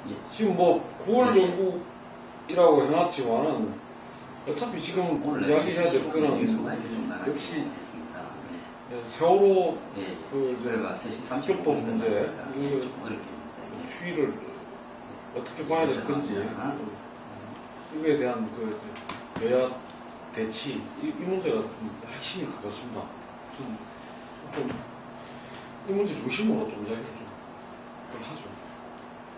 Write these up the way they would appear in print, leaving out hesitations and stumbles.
예. 지금 뭐 9월 정국이라고 해놨지만은 어차피 지금 오늘 이야기해야 될 거는 역시 세월호 그 특별법 문제 그 추이를 어떻게 봐야 될 건지 이거에 대한 그 여야 대치 이 문제가 핵심일 것 같습니다. 좀 이 문제 중심으로 좀 이야기를 좀 하죠.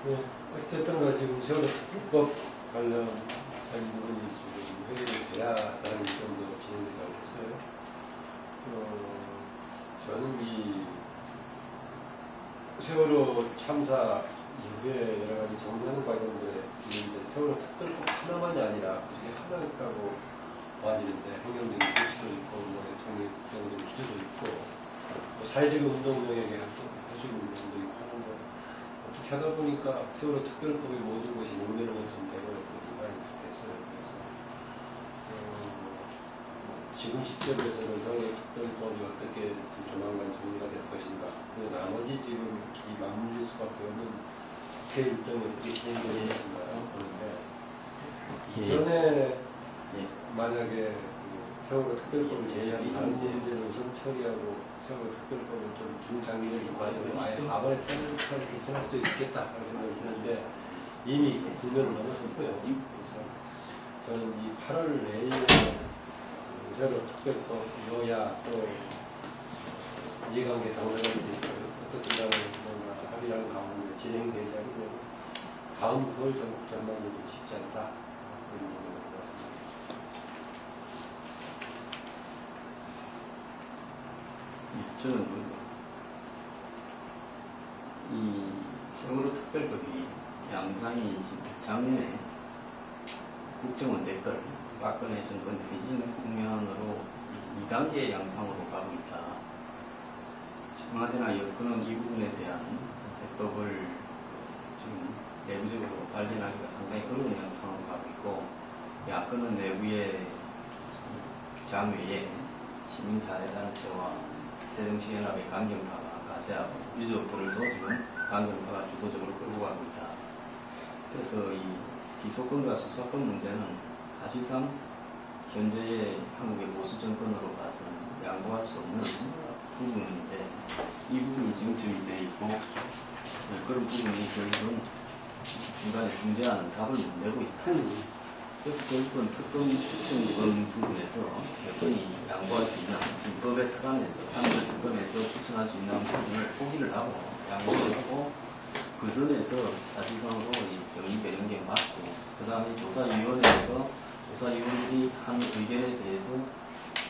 네, 어쨌든 지금 세월호 특별법 관련된 부분이 지금 회의를 돼야라는 정도로 진행되고 있어요. 저는 이 세월호 참사 이후에 여러 가지 정리하는 과정들에 있는데 세월호 특별법 하나만이 아니라 그 중에 하나 있다고 봐지는데 행정적인 조치도 있고 뭐 대통령적인 기조도 있고 뭐 사회적인 운동 영역에 해수욕 운동도 있고 하는데 어떻게 하다 보니까 세월호 특별법의 모든 것이 모르는 것은 되어버렸고 됐어요. 그래서 지금 시점에서는 세월호 특별법이 어떻게 조만간 정리가 될 것인가. 그리고 나머지 지금 이 맞물릴 수밖에 없는 국회 일정이 어떻게 진행될 것인가요? 그런데 이전에 만약에 세월호 특별법을 제외한 다른 문제를 우선 처리하고 세월호 특별법을 좀 중장기적인 과정으로 아예 가버렸다는 건 괜찮을 수도 있겠다 그런 생각이 드는데 이미 그 국면을 넘어섰고요. 그래서 저는 이 8월 내에 세월호 특별법 여야 또 이해관계 당사자들이 어떻게 합의하는 가운데 진행되지 않고 다음 9월 전망도 좀 쉽지 않다 그런 부분인 것 같습니다. 저는 이 세월호 특별법이 양상이 지금 작년에 국정원 댓글 박근혜 정권 퇴진 국면으로 2단계 양상으로 가고 있다. 청와대나 여권은 이 부분에 대한 해법을 지금 내부적으로 발견하기가 상당히 어려운 양상으로 가고 있고, 야권은 내부의 장외에 시민사회단체와 새정치연합의 강경파가 가세하고 유족들도 지금 강경파가 주도적으로 끌고 가고 있다. 그래서 이 기소권과 수사권 문제는 사실상 현재의 한국의 보수 정권으로 봐서는 양보할 수 없는 부분인데, 이 부분이 쟁점이 되어 있고 그런 부분이 결국은 중간에 중재하는 답을 못 내고 있다. 그래서 결국은 특검 추천 이런 부분에서 여건이 양보할 수 있는 법의 특안에서 3절 특검에서 추천할 수 있는 부분을 포기를 하고 양보를 하고 그 선에서 사실상으로 정리되는 게 맞고, 그 다음에 조사위원회에서 조사위원들이 한 의견에 대해서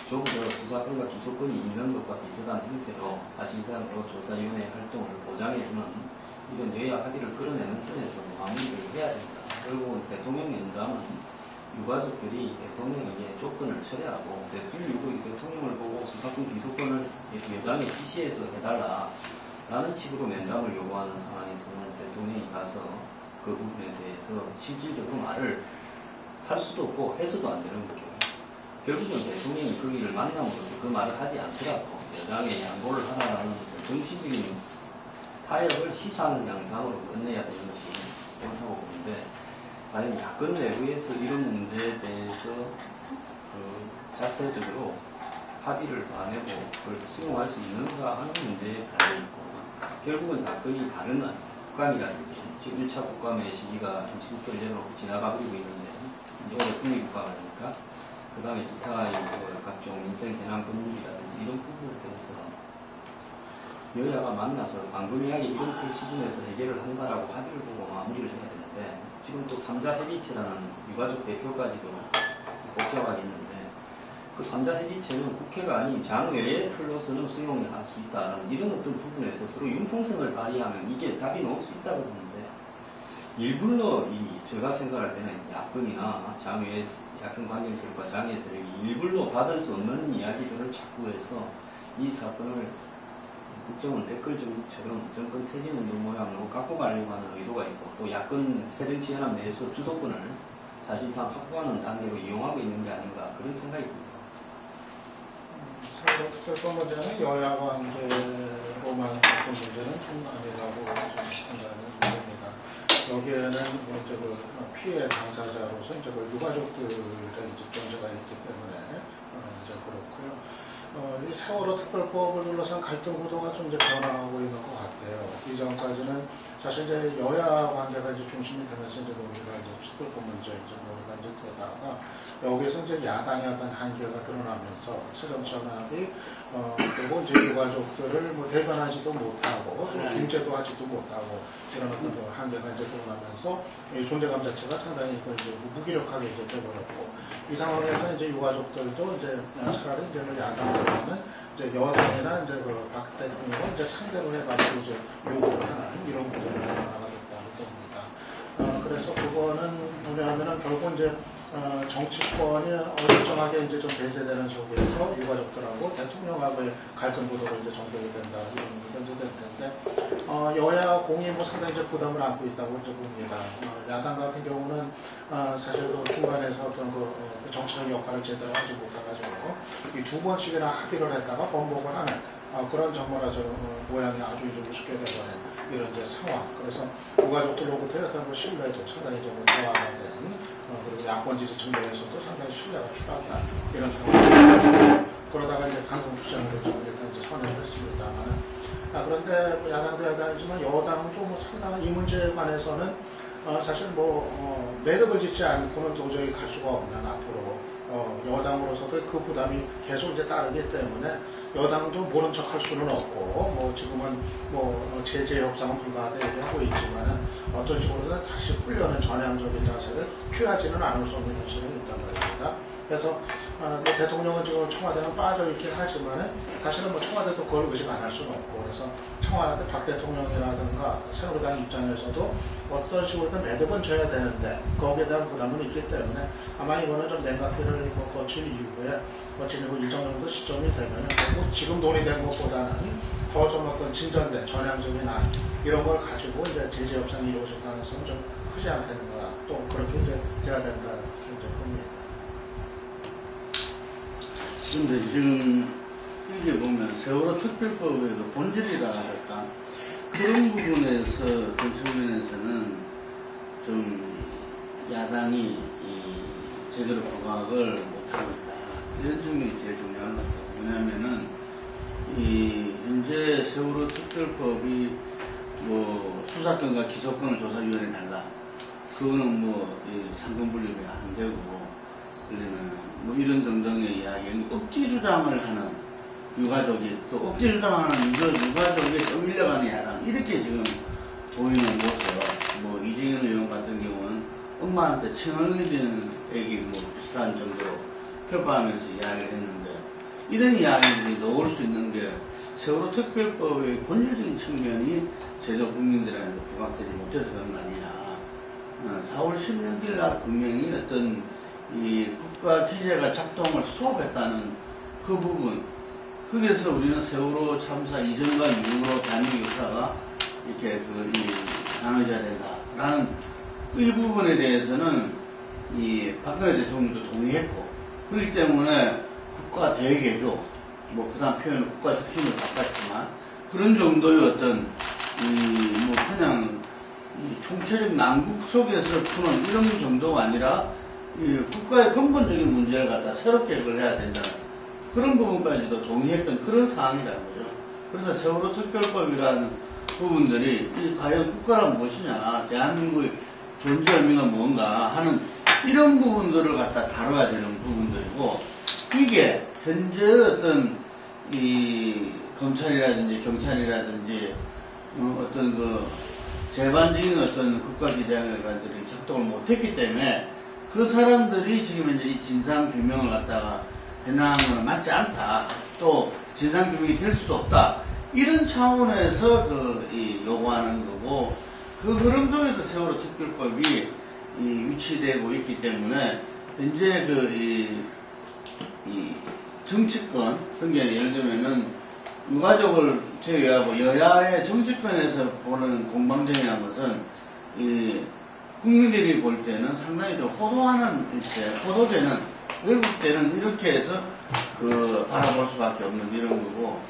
좀 더 수사권과 기소권이 있는 것과 비슷한 형태로 사실상으로 조사위원회 활동을 보장해주는 이런 여야 합의를 끌어내는 선에서 마무리를 해야 된다. 그리고 대통령 연장은 유가족들이 대통령에게 조건을 철회하고 대통령을 보고 수사권 기소권을 여당에 지시해서 해달라 라는 식으로 면담을 요구하는 상황에서는 대통령이 가서 그 부분에 대해서 실질적으로 말을 할 수도 없고 해서도 안 되는 거죠. 결국은 대통령이 거기를 만남으로써 그 말을 하지 않더라도 여당에 양보를 하라는 정치적인 타협을 시사하는 양상으로 끝내야 되는 것이 옳다고 보는데, 과연 야권 내부에서 이런 문제에 대해서 자체적으로 합의를 다 내고 그걸 수용할 수 있는가 하는 문제에 달려있고, 결국은 다 거의 다른 국감이라든지 지금 1차 국감의 시기가 29일째로 지나가 버리고 있는데, 이제 국립국감이니까 그 다음에 기타 각종 민생 현안 법률이라든지 이런 부분에 대해서 여야가 만나서 방금 이야기 이런 수준에서 해결을 한다라고 합의를 보고 마무리를 해야 되는데, 지금 또 3자 협의체라는 유가족 대표까지도 복잡하게 있는데, 그 3자 협의체는 국회가 아닌 장외의 틀로서는 수용을 할 수 있다는 이런 어떤 부분에서 서로 융통성을 발휘하면 이게 답이 나올 수 있다고 보는데, 일부러 제가 생각할 때는 야권이나 장외의 야권 관계세력과 장외 세력이 일부러 받을 수 없는 이야기들을 자꾸 해서 이 사건을 국정원 댓글 정국처럼 정권 퇴진 운동 모양으로 갖고 가려고 하는 의도가 있고, 또 야권 새정치연합 내에서 주도권을 사실상 확보하는 단계로 이용하고 있는 게 아닌가 그런 생각이 듭니다. 세월호 특별법 문제는 여야 관계로만 바꾼 문제는 좀 아니라고 좀 생각하는 문제입니다. 여기에는 뭐 이제 그 피해 당사자로서 이제 그 유가족들의 이제 존재가 있기 때문에 이제 그렇고요. 이 세월호 특별법을 둘러싼 갈등 구도가 좀 이제 변화하고 있는 것 같아요. 이전까지는 사실 이제 여야 관계가 이제 중심이 되면서 이제 논의가 이제 특별법 문제 이제 논의가 이제 되다가 여기서 이제 야당의 어떤 한계가 드러나면서 새정치연합이 그리고 이제 유가족들을 뭐 대변하지도 못하고 중재도 하지도 못하고 이런 어떤 그 한계가 이제 드러나면서 이 존재감 자체가 상당히 이제 무기력하게 이제 되버렸고 이 상황에서 이제 유가족들도 이제 차라리 이제 야당보다는 이제 여당이나 이제 그 박 대통령을 이제 상대로 해가지고 이제 요구를 하는 이런 구조로 나가겠다고 봅니다. 그래서 그거는 뭐냐면은 결국 이제 정치권이 어정쩡하게 이제 좀 배제되는 속에서 유가족들하고 대통령하고의 갈등 구도로 이제 전개가 된다 이런 문제가 이제 될 텐데 여야 공이 뭐 상당히 이제 부담을 안고 있다고 이제 봅니다. 야당 같은 경우는 사실 그 중간에서 어떤 그 정치적 역할을 제대로 하지 못해가지고 이 두 번씩이나 합의를 했다가 번복을 하는 그런 정말 아주 모양이 아주 이제 우습게 되버린 이런 이제 상황. 그래서 유가족들로부터의 어떤 그 신뢰도 상당히 좀 저하가 된 그리고 야권 지지 측면에서도 상당히 신뢰가 추락한 이런 상황이죠. 그러다가 이제 강경 투쟁으로 좀 일단 이제 선회를 했습니다만 그런데 뭐 야당도 야당이지만 여당도 뭐 상당한 이 문제에 관해서는 사실 뭐 매듭을 짓지 않고는 도저히 갈 수가 없는 앞으로 여당으로서도 그 부담이 계속 이제 따르기 때문에 여당도 모른 척 할 수는 없고 뭐 지금은 뭐 제재 협상은 불가하다 얘기하고 있지만은 어떤 식으로든 다시 풀려는 전향적인 자세를 취하지는 않을 수 없는 현실은 있단 말입니다. 그래서 뭐 대통령은 지금 청와대는 빠져 있긴 하지만은 사실은 뭐 청와대도 그걸 의식 안 할 수는 없고 그래서 청와대 박 대통령이라든가 새누리당 입장에서도 어떤 식으로든 매듭은 져야 되는데 거기에 대한 부담은 있기 때문에 아마 이거는 좀 냉각기를 거칠 이후에 거치는 일정 정도 시점이 되면은 결국 지금 논의된 것보다는 더 좀 어떤 진전된 전향적인 안 이런 걸 가지고 이제 제재 협상이 이루어질 가능성은 좀 크지 않겠는가 또 그렇게 이제 돼야 된다 이렇게 봅니다. 근데 지금 이게 보면 세월호 특별법의 그 본질이라 할까 그런 부분에서 그 측면에서는 좀 야당이 제대로 부각을 못하고 있다 이런 측면이 제일 중요한 것 같아요. 왜냐하면은 현재 세월호 특별법이 뭐 수사권과 기소권을 조사위원회 달라 그거는 뭐 상권분립이 안 되고 그러면 뭐 이런 등등의 이야기는 억지 주장을 하는 유가족이 또 억지 주장하는 유가족이 떠밀려가는 야당 이렇게 지금 보이는 모습. 뭐 이재현 의원 같은 경우는 엄마한테 칭얼거리는 애기 뭐 비슷한 정도로 표방하면서 이야기를 했는데 이런 이야기들이 나올 수 있는 게 세월호 특별법의 본질적인 측면이 제도 국민들한테 부각되지 못해서 그런 거 아니냐. 4월 16일 날 분명히 어떤 이 국가 기재가 작동을 스톱했다는 그 부분 거기에서 우리는 세월호 참사 이전과 이후로 대한민국 역사가 이렇게 나눠져야 된다라는 이 부분에 대해서는 이 박근혜 대통령도 동의했고 그렇기 때문에 국가 대개조 뭐 그다음 표현은 국가 혁신을 바꿨지만 그런 정도의 어떤 뭐 그냥 총체적 난국 속에서 푸는 이런 정도가 아니라 국가의 근본적인 문제를 갖다 새롭게 그걸 해야 된다는 그런 부분까지도 동의했던 그런 상황이라는 거죠. 그래서 세월호 특별법이라는 부분들이 과연 국가란 무엇이냐, 대한민국의 존재 의미가 뭔가 하는 이런 부분들을 갖다 다뤄야 되는 부분들이고 이게 현재 어떤 이 검찰이라든지 경찰이라든지 어떤 그 재반적인 어떤 국가기관들이 작동을 못했기 때문에 그 사람들이 지금 이제 이 진상규명을 갖다가 해나가는 건 맞지 않다. 또 진상규명이 될 수도 없다. 이런 차원에서 요구하는 거고 그 흐름 속에서 세월호 특별법이 위치되고 있기 때문에 현재 정치권, 그러니까 예를 들면은 유가족을 제외하고 여야의 정치권에서 보는 공방전이라는 것은 국민들이 볼 때는 상당히 좀 호도되는 왜곡되는 이렇게 해서 바라볼 수밖에 없는 이런 거고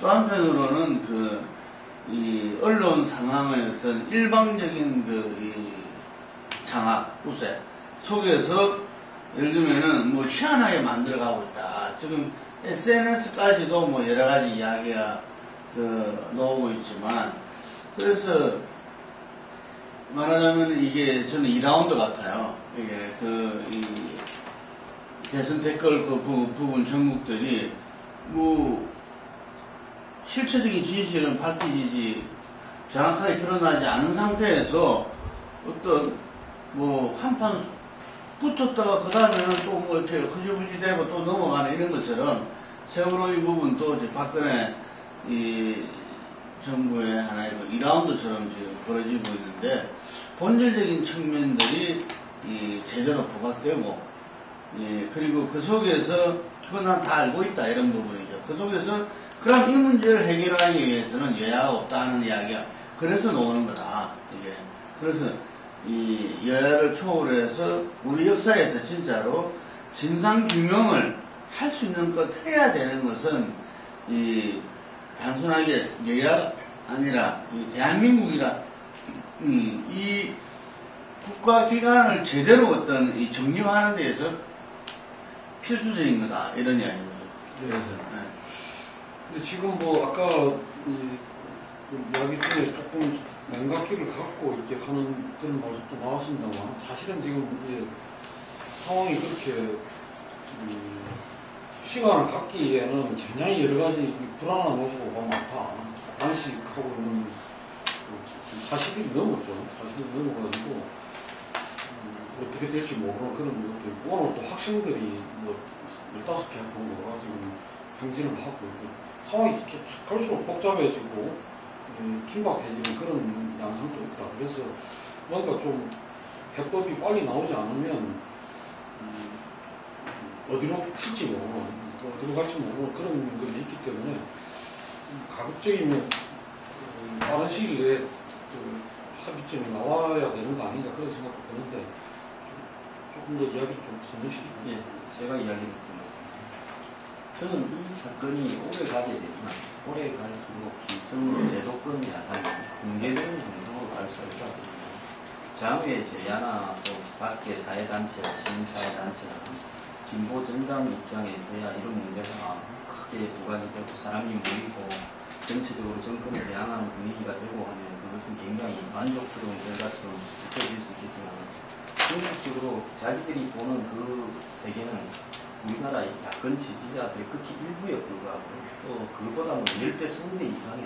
또 한편으로는 이 언론 상황의 어떤 일방적인 이 장악, 우세 속에서 예를 들면은 뭐 희한하게 만들어가고 있다. 지금 SNS까지도 뭐 여러 가지 이야기가 나오고 있지만, 그래서 말하자면 이게 저는 2라운드 같아요. 이게 이 대선 댓글 부분 전국들이 뭐 실체적인 진실은 밝혀지지 정확하게 드러나지 않은 상태에서 어떤 뭐 한판 붙었다가 그 다음에는 또 뭐 이렇게 흐지부지 되고 또 넘어가는 이런 것처럼 세월호 이 부분도 이제 박근혜 이 정부의 하나의 2라운드처럼 지금 벌어지고 있는데, 본질적인 측면들이 제대로 부각되고, 그리고 그 속에서 그건 난 다 알고 있다 이런 부분이죠. 그 속에서 그럼 이 문제를 해결하기 위해서는 여야가 없다는 이야기가 그래서 나오는 거다. 이게 그래서 이 여야를 초월해서 우리 역사에서 진짜로 진상 규명을 할 수 있는 것 해야 되는 것은 단순하게 여야가 아니라 대한민국이라 이 국가기관을 제대로 어떤 정립하는 데에서 필수적인 거다 이런 이야기입니다. 그래서 근데 지금 뭐 아까 그 이야기 중에 조금 냉각기를 갖고 이렇게 하는 그런 모습도 나왔습니다만, 사실은 지금 이게 상황이 그렇게 시간을 갖기에는 굉장히 여러 가지 불안한 요소가 많다. 안식하고 있는 40일이 넘었죠. 40일이 넘어가지고 어떻게 될지 모르는 그런 것도 있고, 오늘 또 학생들이 뭐 15개 정도가 지금 행진을 하고 있고, 상황이 이렇게 갈수록 복잡해지고 긴박해지는 그런 양상도 있다. 그래서 뭔가 좀 해법이 빨리 나오지 않으면 어디로 튈지 모르는, 어디로 갈지 모르는 그런 것들이 있기 때문에 가급적이면 빠른 시일 내에 합의점이 나와야 되는 거 아닌가 그런 생각도 드는데, 조금 더 이야기를 좀 진행시키고. 예, 제가 이야기를 드리겠습니다. 저는 이 사건이 오래 가게 되면 오래 갈수록 기성 제도권 야당이 공개되는 정도로 갈 수가 있거든요. 장외 제야나 또 밖의 사회단체와 시민사회단체나 진보 정당 입장에서야 이런 문제가 크게 부각이 되고 사람이 모이고 전체적으로 정권에 대항하는 분위기가 되고 하면 그것은 굉장히 만족스러운 결과처럼 느껴질 수 있겠지만, 궁극적으로 자기들이 보는 그 세계는 우리나라의 야권 지지자들의 극히 일부에 불과하고 또 그보다는 10배, 20배 이상의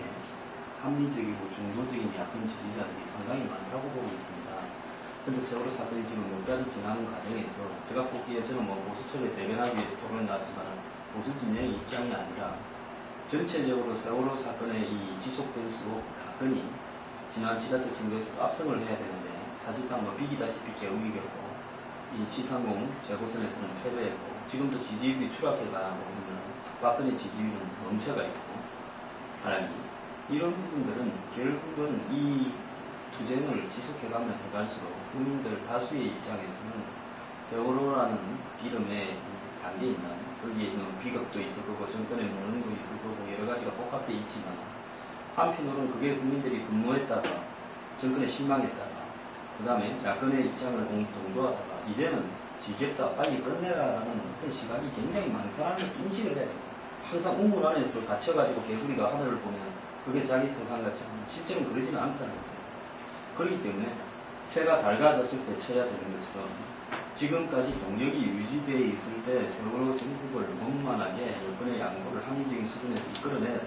합리적이고 중도적인 야권 지지자들이 상당히 많다고 보고 있습니다. 그런데 세월호 사건이 지금 몇 가지 지나는 과정에서 제가 보기에 저는 뭐 보수 측에 대변하기 위해서 토론을 나왔지만 보수 진영의 입장이 아니라 전체적으로 세월호 사건의 이 지속 변수로 야권이 지난 지자체 선거에서 압승을 해야 되는데 사실상 뭐 비기다시피 개우기겠고 이 지상공 재보선에서는 패배했고 지금도 지지율이 추락해가고 있는 박근혜 지지율은 멈춰가 있고 사람이 이런 부분들은 결국은 이 투쟁을 지속해가면 해갈수록 국민들 다수의 입장에서는 세월호라는 이름에 담겨있는 거기에 있는 비극도 있을 거고 정권의 무능도 있을 거고 여러 가지가 복합되어 있지만 한편으로는 그게 국민들이 분노했다가 정권에 실망했다가 그 다음에 야권의 입장을 동조하다가 이제는 지겹다 빨리 끝내라라는 어떤 시각이 굉장히 많다는 걸 인식을 해야 됩니다. 항상 우물 안에서 갇혀가지고 개구리가 하늘을 보면 그게 자기 세상 같지만 실제로는 그러지는 않다는 거죠. 그렇기 때문에 새가 닳아졌을 때 쳐야 되는 것처럼 지금까지 동력이 유지되어 있을 때 세월호 정국을 원만하게 여권의 양보를 합리적인 수준에서 이끌어내서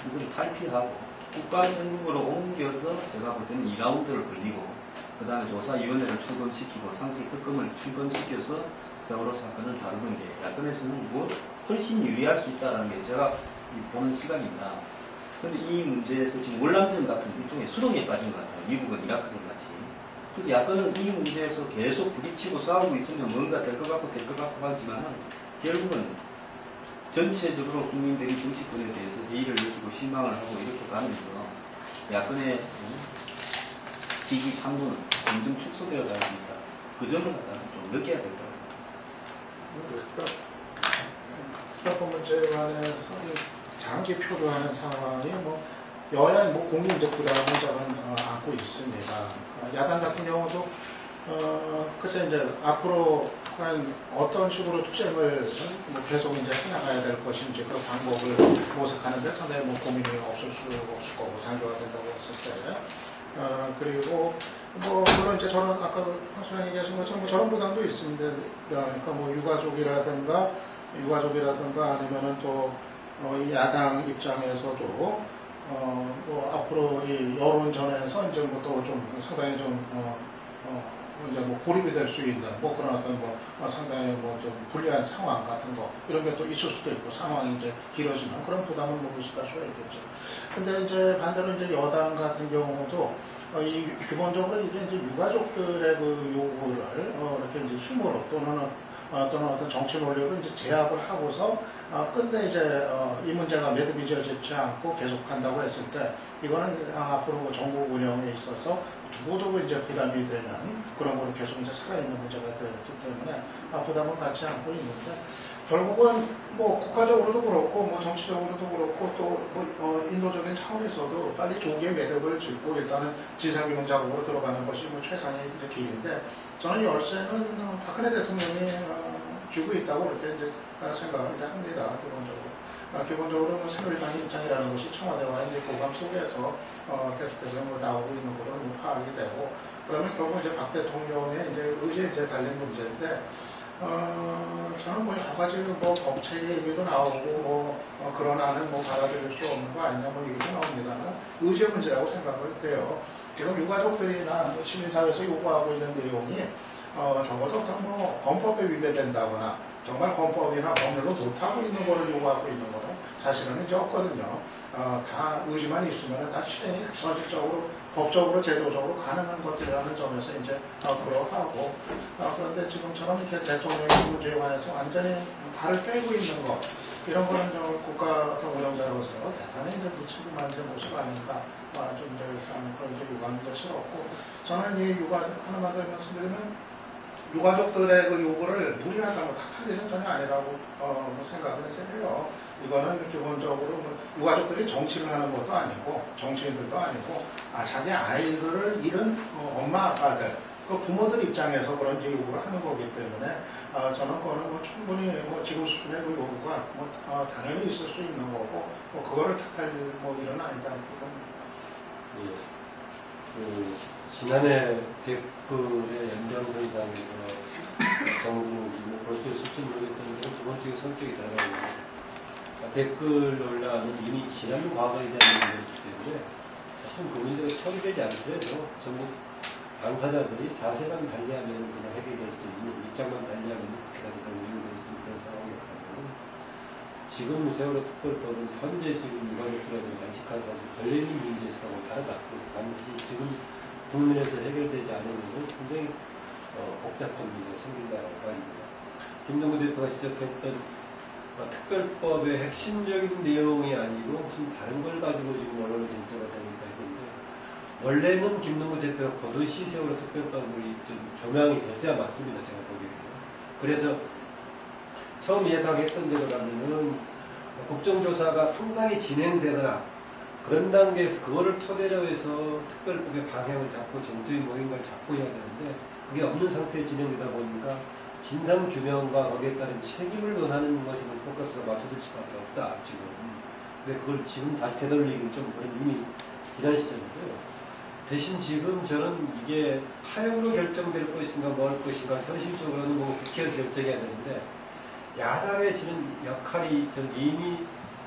이걸 탈피하고 국가 전국으로 옮겨서 제가 볼 때는 2라운드를 걸리고 그 다음에 조사위원회를 출범시키고 상식 특검을 출범시켜서 세월호 사건을 다루는 게 야권에서는 뭐 훨씬 유리할 수 있다는 게 제가 보는 시각입니다. 그런데 이 문제에서 지금 월남전 같은 일종의 수동에 빠진 것 같아요. 미국은 이라크전 같이. 그래서 야권은 이 문제에서 계속 부딪히고 싸우고 있으면 뭔가 될 것 같고 될 것 같고 하지만 결국은 전체적으로 국민들이 정치권에 대해서 회의를 느끼고 실망을 하고 이렇게 가면서 야권의 지지 상도는 점점 축소되어 가고 있다. 그 점을 갖다가 좀 느껴야 될 것 같아요. 특별법 문제에 관해서 장기 표류하는 상황이 뭐 여야 뭐 공이 이제 부담을 저는 안고 있습니다. 야당 같은 경우도 글쎄 이제 앞으로 한 어떤 식으로 투쟁을 뭐 계속 이제 해나가야 될 것인지 그런 방법을 모색하는데 상당히 뭐 고민이 없을 없을 거고 장기화 된다고 했을 때 그리고 뭐 물론 이제 저는 아까 황소장 얘기하신 것처럼 뭐 저런 부담도 있습니다. 그러니까 뭐 유가족이라든가 아니면은 또 이 야당 입장에서도 뭐 앞으로 이 여론전에서 이제 뭐 또 좀 상당히 좀 이제 뭐 고립이 될 수 있는 뭐 그런 어떤 뭐 상당히 뭐 좀 불리한 상황 같은 거 이런 게 또 있을 수도 있고 상황이 이제 길어지는 그런 부담을 뭐 의식할 수가 있겠죠. 근데 이제 반대로 이제 여당 같은 경우도 이 기본적으로 이게 이제 유가족들의 그 요구를 이렇게 이제 힘으로 또는 어떤 정치 논리로 이제 제압을 하고서 끝내 이제 이 문제가 매듭이 지어지지 않고 계속한다고 했을 때 이거는 앞으로 정부 운영에 있어서 누구도 이제 부담이 되는 그런 거로 계속 이제 살아있는 문제가 되었기 때문에 부담은 갖지 않고 있는데 결국은 뭐 국가적으로도 그렇고 뭐 정치적으로도 그렇고 또 뭐 인도적인 차원에서도 빨리 조기에 매듭을 짓고 일단은 진상규명 작업으로 들어가는 것이 뭐 최상의 이제 길인데 저는 열쇠는 박근혜 대통령이 쥐고 있다고 그렇게 이제 생각을 이제 합니다. 기본적으로 뭐 새누리당의 입장이라는 것이 청와대와 이제 교감 속에서 계속해서 뭐 나오고 있는 걸로 뭐 파악이 되고 그러면 결국 이제 박 대통령의 이제 의지에 이제 달린 문제인데 저는 뭐 여러 가지 뭐 법체 얘기도 나오고 뭐 그런 안은 뭐 받아들일 수 없는 거 아니냐 뭐 얘기도 나옵니다만 의제 문제라고 생각을 해요. 지금 유가족들이나 시민사회에서 요구하고 있는 내용이 적어도 어떤 뭐 헌법에 위배된다거나 정말 헌법이나 법률로 못하고 있는 거를 요구하고 있는 거는 사실은 이제 없거든요. 다 의지만 있으면 다 실행이 현실적으로 법적으로 제도적으로 가능한 것들이라는 점에서 이제 그러하고 그런데 지금처럼 이렇게 대통령의 문제에 관해서 완전히 발을 빼고 있는 것 이런 거는 좀 국가 어떤 운영자로서 대단히 이제 무책임한 모습 아닌가 좀 이제 그런 이제 유감도 싫었고 저는 이 하나만 더 말씀드리면 유가족들의 그 요구를 무리하다고 탓할 일은 전혀 아니라고 생각을 이제 해요. 이거는 기본적으로 뭐 유가족들이 정치를 하는 것도 아니고 정치인들도 아니고 자기 아이들을 잃은 엄마 아빠들 그 부모들 입장에서 그런 이제 요구를 하는 거기 때문에 저는 그거는 뭐 충분히 뭐 지금 수준의 그 요구가 뭐 당연히 있을 수 있는 거고 뭐 그거를 탓할 뭐 일은 아니다. 지난해 댓글의 연장선상에서 정부 벌써 있을지 모르겠다는 두 번째 성격이 달라요. 댓글 논란은 이미 지난 과거에 대한 문제이기 때문에 사실 그 문제가 처리되지 않더라도 전부 당사자들이 자세만 관리하면 그냥 해결될 수도 있는 입장만 관리하면 그렇게 가서 해결될 수 있는 그런 상황이었거든요. 지금 세월호 특별법은 현재 지금 유가족들하고 양식한 사람 걸려있는 문제에서하고 다르다. 그래서 반드시 지금 국민에서 해결되지 않으면 굉장히 복잡한 문제가 생긴다고 합니다. 김동구 대표가 지적했던 특별법의 핵심적인 내용이 아니고 무슨 다른 걸 가지고 지금 언론에 진짜가 되니까 했는데 원래는 김동구 대표가 버젓이 세월호 특별법이 좀 조명이 됐어야 맞습니다. 제가 보기에는. 그래서 처음 예상했던 대로 가면은 국정조사가 상당히 진행되거나 그런 단계에서 그거를 토대로 해서 특별법의 방향을 잡고 정적인 모임을 잡고 해야 되는데 그게 없는 상태에 진행되다 보니까 진상규명과 거기에 따른 책임을 논하는 것에 포커스가 맞춰질 수밖에 없다 지금. 근데 그걸 지금 다시 되돌리기는 좀 이미 지난 시점이고요. 대신 지금 저는 이게 타협으로 결정될 것인가 뭐 할 것인가 현실적으로는 뭐 국회에서 결정해야 되는데 야당의 지는 역할이 저는 이미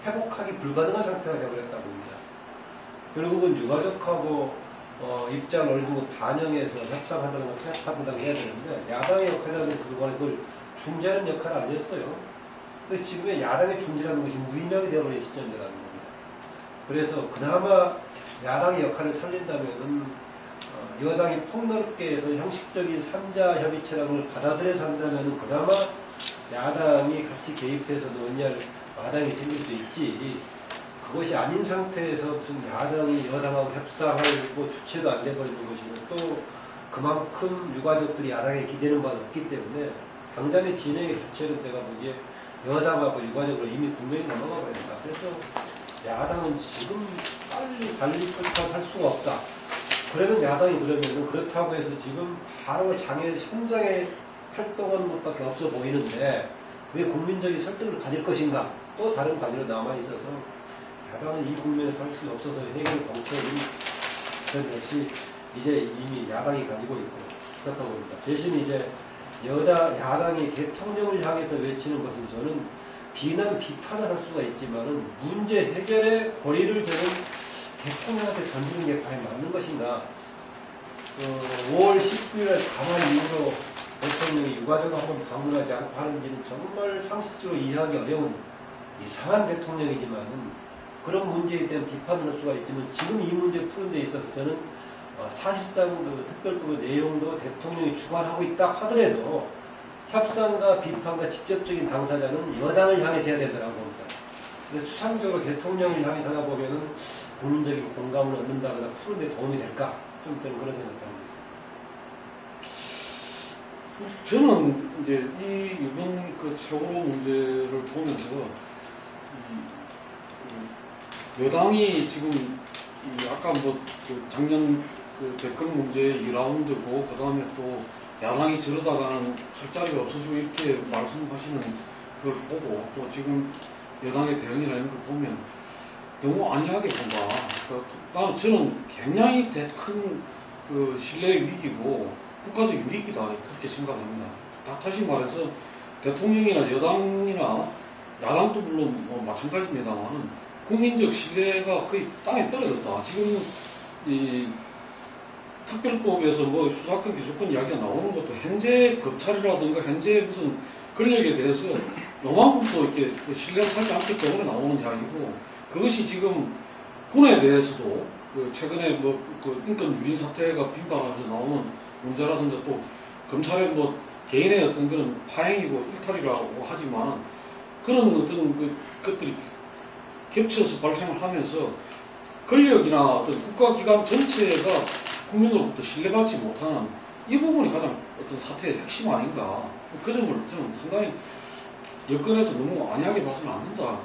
회복하기 불가능한 상태가 되어버렸다고 봅니다. 결국은 유가족하고 입장을 어느 정도 반영해서 협상한다는 걸 타협한다고 해야 되는데 야당의 역할이라는 것은 그걸 중재하는 역할은 아니었어요. 근데 지금의 야당의 중재라는 것이 무의미하게 되어버린 시점이라는 겁니다. 그래서 그나마 야당의 역할을 살린다면은 여당이 폭넓게 해서 형식적인 3자 협의체라는 걸 받아들여서 한다면은 그나마 야당이 같이 개입해서 논의할 마당이 생길 수 있지. 그것이 아닌 상태에서 무슨 야당이 여당하고 협상할 뭐 주체도 안 돼버리는 것이고 또 그만큼 유가족들이 야당에 기대는 바는 없기 때문에 당장의 진행의 주체는 제가 보기에 여당하고 유가족으로 이미 국면이 넘어가 버립니다. 그래서 야당은 지금 빨리 달리 할 수가 없다. 그러면 야당이 그러면 그렇다고 해서 지금 바로 현장에 활동하는 것밖에 없어 보이는데 왜 국민적인 설득을 가질 것인가? 또 다른 관계로 남아있어서 야당은 이 국면에서 할 수 없어서 해결 정책은 그것 역시 이제 이미 야당이 가지고 있고 그렇다고 봅니다. 대신 이제 야당이 대통령을 향해서 외치는 것은 저는 비난, 비판을 할 수가 있지만은 문제 해결의 권리를 저는 대통령한테 던지는 게 과연 맞는 것인가? 5월 19일에 가만 이후로 대통령이 유가족을 한번 방문하지 않고 하는지는 정말 상식적으로 이해하기 어려운 이상한 대통령이지만은 그런 문제에 대한 비판을 할 수가 있지만 지금 이 문제 푸는 데 있어서 저는 사실상 그 특별법의 내용도 대통령이 주관하고 있다 하더라도 협상과 비판과 직접적인 당사자는 여당을 향해서 해야 되더라고 봅니다. 근데 추상적으로 대통령을 향해서 하다 보면은 국민적인 공감을 얻는다거나 푸는 데 도움이 될까? 좀 저는 그런 생각을 하고 있습니다. 저는 이제 이번 그 세월호 문제를 보면서 여당이 지금 아까 뭐 그 작년 그 댓글 문제 2라운드고 그 다음에 또 야당이 저러다가는 설 자리가 없어지고 이렇게 말씀하시는 걸 보고 또 지금 여당의 대응이나 이런 걸 보면 너무 안이하게 본다. 그러니까 저는 굉장히 큰 그 신뢰의 위기고 국가적인 위기다 그렇게 생각합니다. 다시 말해서 대통령이나 여당이나 야당도 물론 뭐 마찬가지입니다만은 국민적 신뢰가 거의 땅에 떨어졌다. 지금 이 특별법에서 뭐 수사권, 기소권 이야기가 나오는 것도 현재 검찰이라든가 현재 무슨 권력에 대해서 요만큼도 이렇게 신뢰를 하지 않기 때문에 나오는 이야기고 그것이 지금 군에 대해서도 그 최근에 뭐 그 인권 유린 사태가 빈번하면서 나오는 문제라든가 또 검찰의 뭐 개인의 어떤 그런 파행이고 일탈이라고 하지만 그런 어떤 그 것들이 겹쳐서 발생을 하면서 권력이나 어떤 국가기관 전체가 국민으로부터 신뢰받지 못하는 이 부분이 가장 어떤 사태의 핵심 아닌가. 그 점을 저는 상당히 여건에서 너무 안이하게 봐서는 안 된다.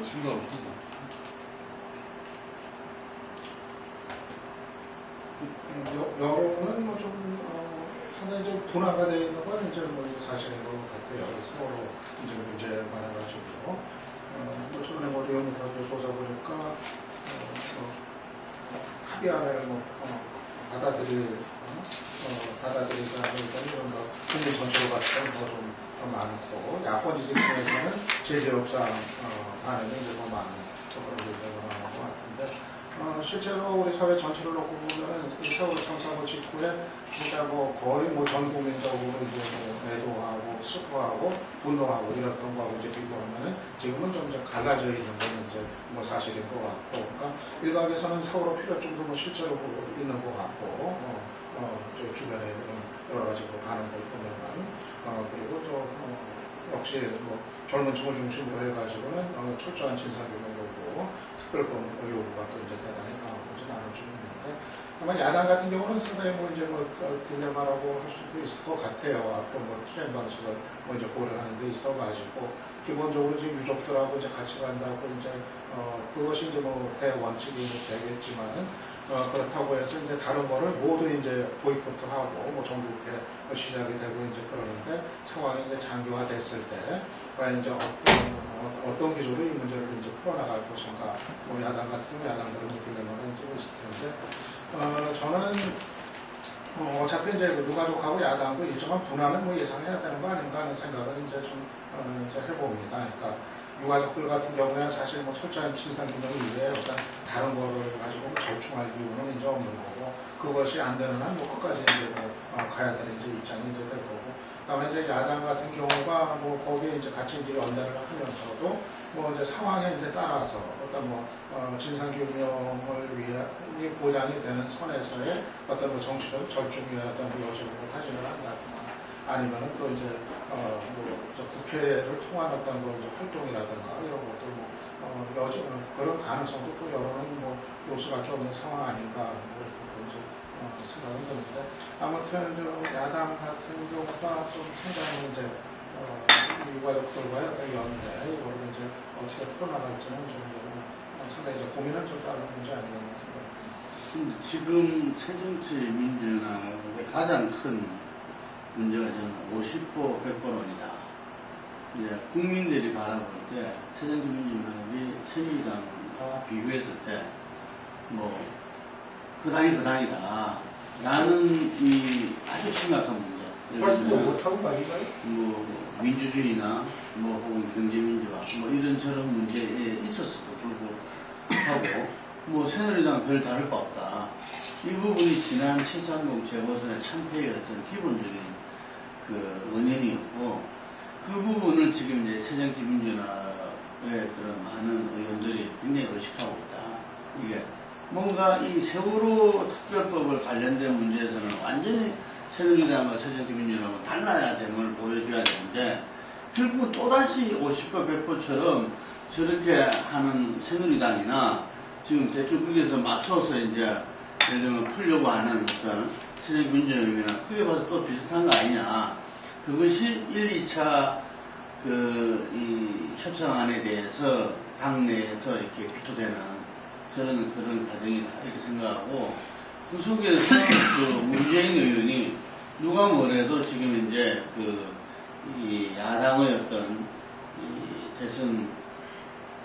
생각을 합니다. 여론은 뭐 좀 상당히 좀 분화가 되어 있는 건 이제 뭐 사실인 것 같고요. 서로 이제 문제 많아가지고 뭐 최근에 뭐 리얼미터도 조사 보니까 합의안을 뭐 받아들이다 보니까 이런 거 국민 전체로 봤을 때는 좀 더 많고 야권 지지층에서는 제재협상 반응이 이제 더 많은 그런 의견으로 나오는 것 같은데. 실제로 우리 사회 전체를 놓고 보면은 세월호 참사고 직후에 진짜 뭐 거의 뭐 전 국민적으로 이제 뭐 애도하고 슬퍼하고 분노하고 이랬던 거하고 이제 비교하면은 지금은 좀 이제 갈라져 있는 건 이제 뭐 사실인 것 같고, 그러니까 일각에서는 세월호 필요 정도 뭐 실제로 있는 것 같고, 저 주변에 여러 가지 뭐 반응들 보면은 그리고 또 역시 뭐 젊은 층을 중심으로 해가지고는 철저한 진상규명 요구, 특별법 요구가 또 이제 대단히 나오고 나는 좀 있는데, 아마 야당 같은 경우는 상당히 뭐 이제 뭐 딜레마라고 할 수도 있을 것 같아요. 앞으로 뭐 투쟁 방식을 뭐 이제 고려하는 데 있어가지고 기본적으로 지금 유족들하고 이제 같이 간다고 이제 그것이 이제 뭐 대원칙이 되겠지만은. 그렇다고 해서 이제 다른 거를 모두 이제 보이콧하고 뭐 전국에 시작이 되고 이제 그러는데 상황이 이제 장기화됐을 때 과연 이제 어떤 기조로 이 문제를 이제 풀어나갈 것인가, 뭐 야당 같은 경우 야당들은 딜레마가 이제 있을 텐데 저는 어차피 이제 유가족하고 야당도 일정한 분화는 뭐 예상해야 되는 거 아닌가 하는 생각을 이제 좀 이제 해봅니다. 그러니까 유가족들 같은 경우에 사실 뭐 철저한 진상규명 이외에 어떤 다른 거를 가지고 절충할 이유는 이제 없는 거고, 그것이 안 되는 한 뭐 끝까지 이제 뭐 가야 되는 이제 입장이 이제 될 거고, 그다음에 이제 야당 같은 경우가 뭐 거기에 이제 같이 이제 연대를 하면서도 뭐 이제 상황에 이제 따라서 어떤 뭐 진상규명을 위해 보장이 되는 선에서의 어떤 뭐 정치적 절충의 어떤 요소를 하지는 않는다거나 아니면은 또 이제 저 국회를 통한 어떤 뭐 이제 활동이라든가 이런 것들 뭐 그런 가능성도 또 여론은 뭐 올 수밖에 없는 상황 아닌가 이렇게 이제 생각은 드는데, 아무튼 야당 같은 경우가 좀 상당히 이제 유가족들과의 어떤 연대, 이걸 이제 어떻게 풀어나갈지는 좀 상당히 이제 고민을 좀 따르는 문제 아니겠나 생각합니다. 지금 새정치민주연합의 가장 큰 문제가 저는 50보 100보론이다. 이제 국민들이 바라볼 때 새정치민주연합이 새누리당과 비교했을 때 뭐 그 당이다. 라는 이 아주 심각한 문제. 말씀도 못하고 말인가요? 뭐 민주주의나 뭐 혹은 경제민주화 뭐 이런 저런 문제에 있었어도 불구하고 뭐 새누리당 별 다를 바 없다. 이 부분이 지난 730 재보선의 참패의 어떤 기본적인 그 원인이었고 그 부분을 지금 이제 새정치민주연합의 그런 많은 의원들이 굉장히 의식하고 있다. 이게 뭔가 이 세월호 특별법을 관련된 문제에서는 완전히 새누리당과 새정치민주연합은 달라야 되는 걸 보여줘야 되는데 결국은 또다시 50보 100보처럼 저렇게 하는 새누리당이나 지금 대충 거기에서 맞춰서 이제 예를 들면 풀려고 하는 어떤 새정치민주연합이나 크게 봐서 또 비슷한 거 아니냐. 그것이 1, 2차 이 협상안에 대해서 당내에서 이렇게 비토되는 저는 그런 과정이다 이렇게 생각하고 그 속에서 그 문재인 의원이 누가 뭐래도 지금 이제 이 야당의 어떤 이 대선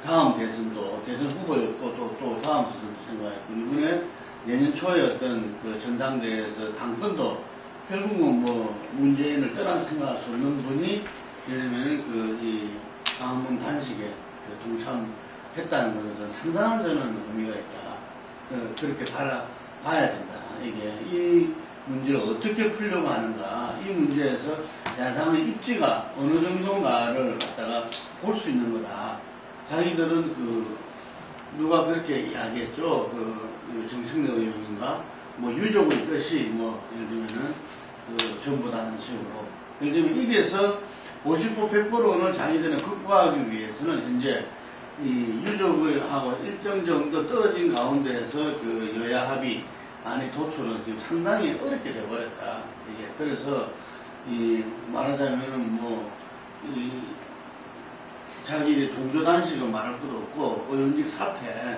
다음 대선도 대선 후보였고 또 다음 대선도 생각했고 이번에 내년 초에 어떤 그 전당대회에서 당권도 결국은 뭐 문재인을 떠난 생각할 수 없는 분이 예를 들면 이 강화문 단식에 동참했다는 것은 상당한 저는 의미가 있다. 그렇게 봐야 된다. 이게 이 문제를 어떻게 풀려고 하는가 이 문제에서 야당의 입지가 어느 정도인가를 갖다가 볼 수 있는 거다. 자기들은 누가 그렇게 이야기했죠. 정청래 의원인가 뭐 유족의 뜻이 뭐 예를 들면은 전부다는 식으로 예를 들면 이게서 50보 100보론을 자기들은 극복하기 위해서는 현재 이 유족의 하고 일정 정도 떨어진 가운데에서 여야 합의 안에 도출은 지금 상당히 어렵게 돼버렸다. 이게 그래서 말하자면은 자기의 동조 단식은 말할 것도 없고 의원직 사퇴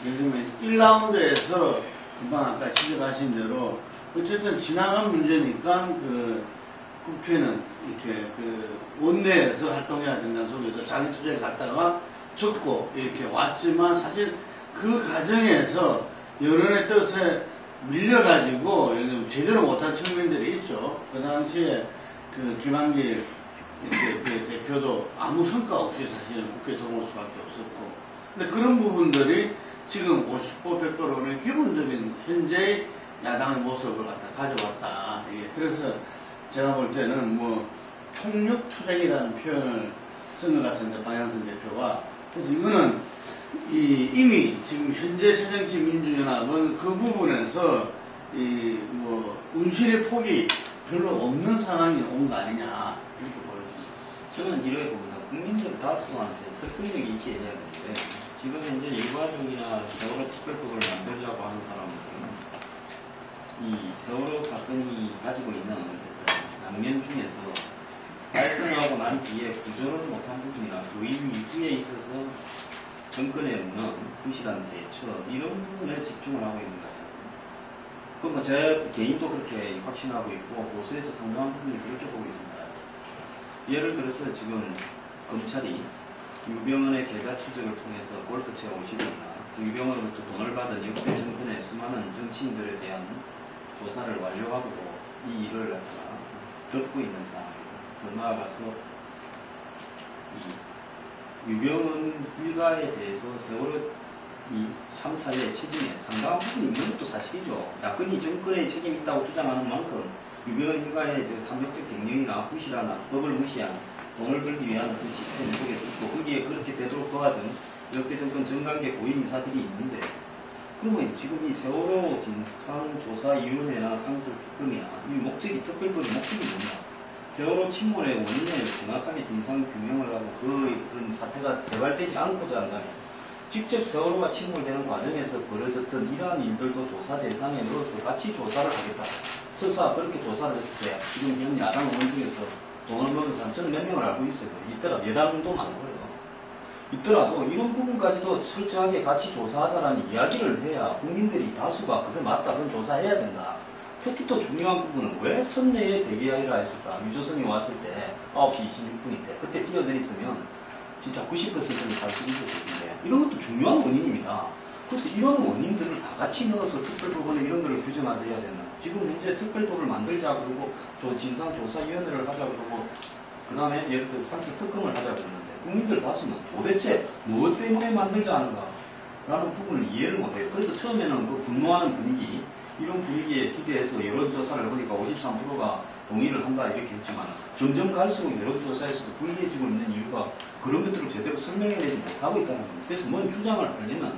예를 들면 1라운드에서 금방 아까 지적하신 대로 어쨌든 지나간 문제니까 국회는 이렇게 원내에서 활동해야 된다는 속에서 자기 투쟁에 갔다가 적고 이렇게 왔지만 사실 그 과정에서 여론의 뜻에 밀려가지고 제대로 못한 측면들이 있죠. 그 당시에 김한길 대표도 아무 성과 없이 사실은 국회에 들어올 수밖에 없었고 근데 그런 부분들이 지금 50보 100보론의 기본적인 현재의 야당의 모습을 갖다 가져왔다. 그래서 제가 볼 때는 총력투쟁이라는 표현을 쓴 것 같은데 방향선 대표가 그래서 이거는 이미 지금 현재 새정치민주연합은 그 부분에서 운신의 폭이 별로 없는 상황이 온 거 아니냐 이렇게 보여집니다. 저는 이렇게 봅니다. 국민들 다수한테 설득력이 있게 해야 되는데 지금 현재 일가족이나 세월호 특별법을 만들자고 하는 사람들은 이 세월호 사건이 가지고 있는 양면 중에서 발생하고 난 뒤에 구조를 못한 부분이나 그 이후에 있어서 정권에 없는 부실한 대처 이런 부분에 집중을 하고 있는 것 같아요. 제 개인도 그렇게 확신하고 있고 보수에서 상당한 부분이 그렇게 보고 있습니다. 예를 들어서 지금 검찰이 유병헌의 결과 추적을 통해서 골프채 50이나 유병헌으로부터 돈을 받은 역대 정권의 수많은 정치인들에 대한 조사를 완료하고도 이 일을 갖다가 겪고 있는 상황입니다. 더 나아가서 유병헌 일가에 대해서 세월호 이 참사의 책임에 상당한 부분이 있는 것도 사실이죠. 야권이 정권에 책임이 있다고 주장하는 만큼 유병헌 일가의 탐욕적 경영이나 부실하나 법을 무시한 돈을 벌기 위한 어떤 시스템 속에서 또 거기에 그렇게 되도록 도와준 역대 정권 정관계 고위 인사들이 있는데 그러면 지금 이 세월호 진상조사위원회나 상설특검이나 이 목적이 특별법의 목적이 뭐냐? 세월호 침몰의 원인을 정확하게 진상규명을 하고 그런 사태가 재발되지 않고자 한다면 직접 세월호가 침몰되는 과정에서 벌어졌던 이러한 일들도 조사 대상에 넣어서 같이 조사를 하겠다. 설사 그렇게 조사를 했어야 지금 현 야당 의원 중에서 돈을 먹은 사람 저는 몇 명을 알고 있어요. 있더라. 예단도 많고요. 있더라도 이런 부분까지도 철저하게 같이 조사하자라는 이야기를 해야 국민들이 다수가 그게 맞다, 그건 조사해야 된다. 특히 또 중요한 부분은 왜 선내에 대기하기라 했을까? 유조선이 왔을 때 9시 26분인데 그때 뛰어내렸으면 진짜 90%는 갈 수 있었을 텐데 이런 것도 중요한 원인입니다. 그래서 이런 원인들을 다 같이 넣어서 특별법원에 이런 거를 규정하자 해야 되나? 지금 현재 특별법을 만들자 그러고 진상조사위원회를 하자 그러고 그 다음에 예를 들어 사실 특검을 하자 그러는데 국민들 다수는 도대체 무엇 때문에 만들자 하는가 라는 부분을 이해를 못해요. 그래서 처음에는 그 분노하는 분위기 이런 분위기에 기대해서 여론조사를 해보니까 53%가 동의를 한다 이렇게 했지만 점점 갈수록 여론조사에서도 불리해지고 있는 이유가 그런 것들을 제대로 설명해내지 못하고 있다는 겁니다. 그래서 뭔 주장을 하려면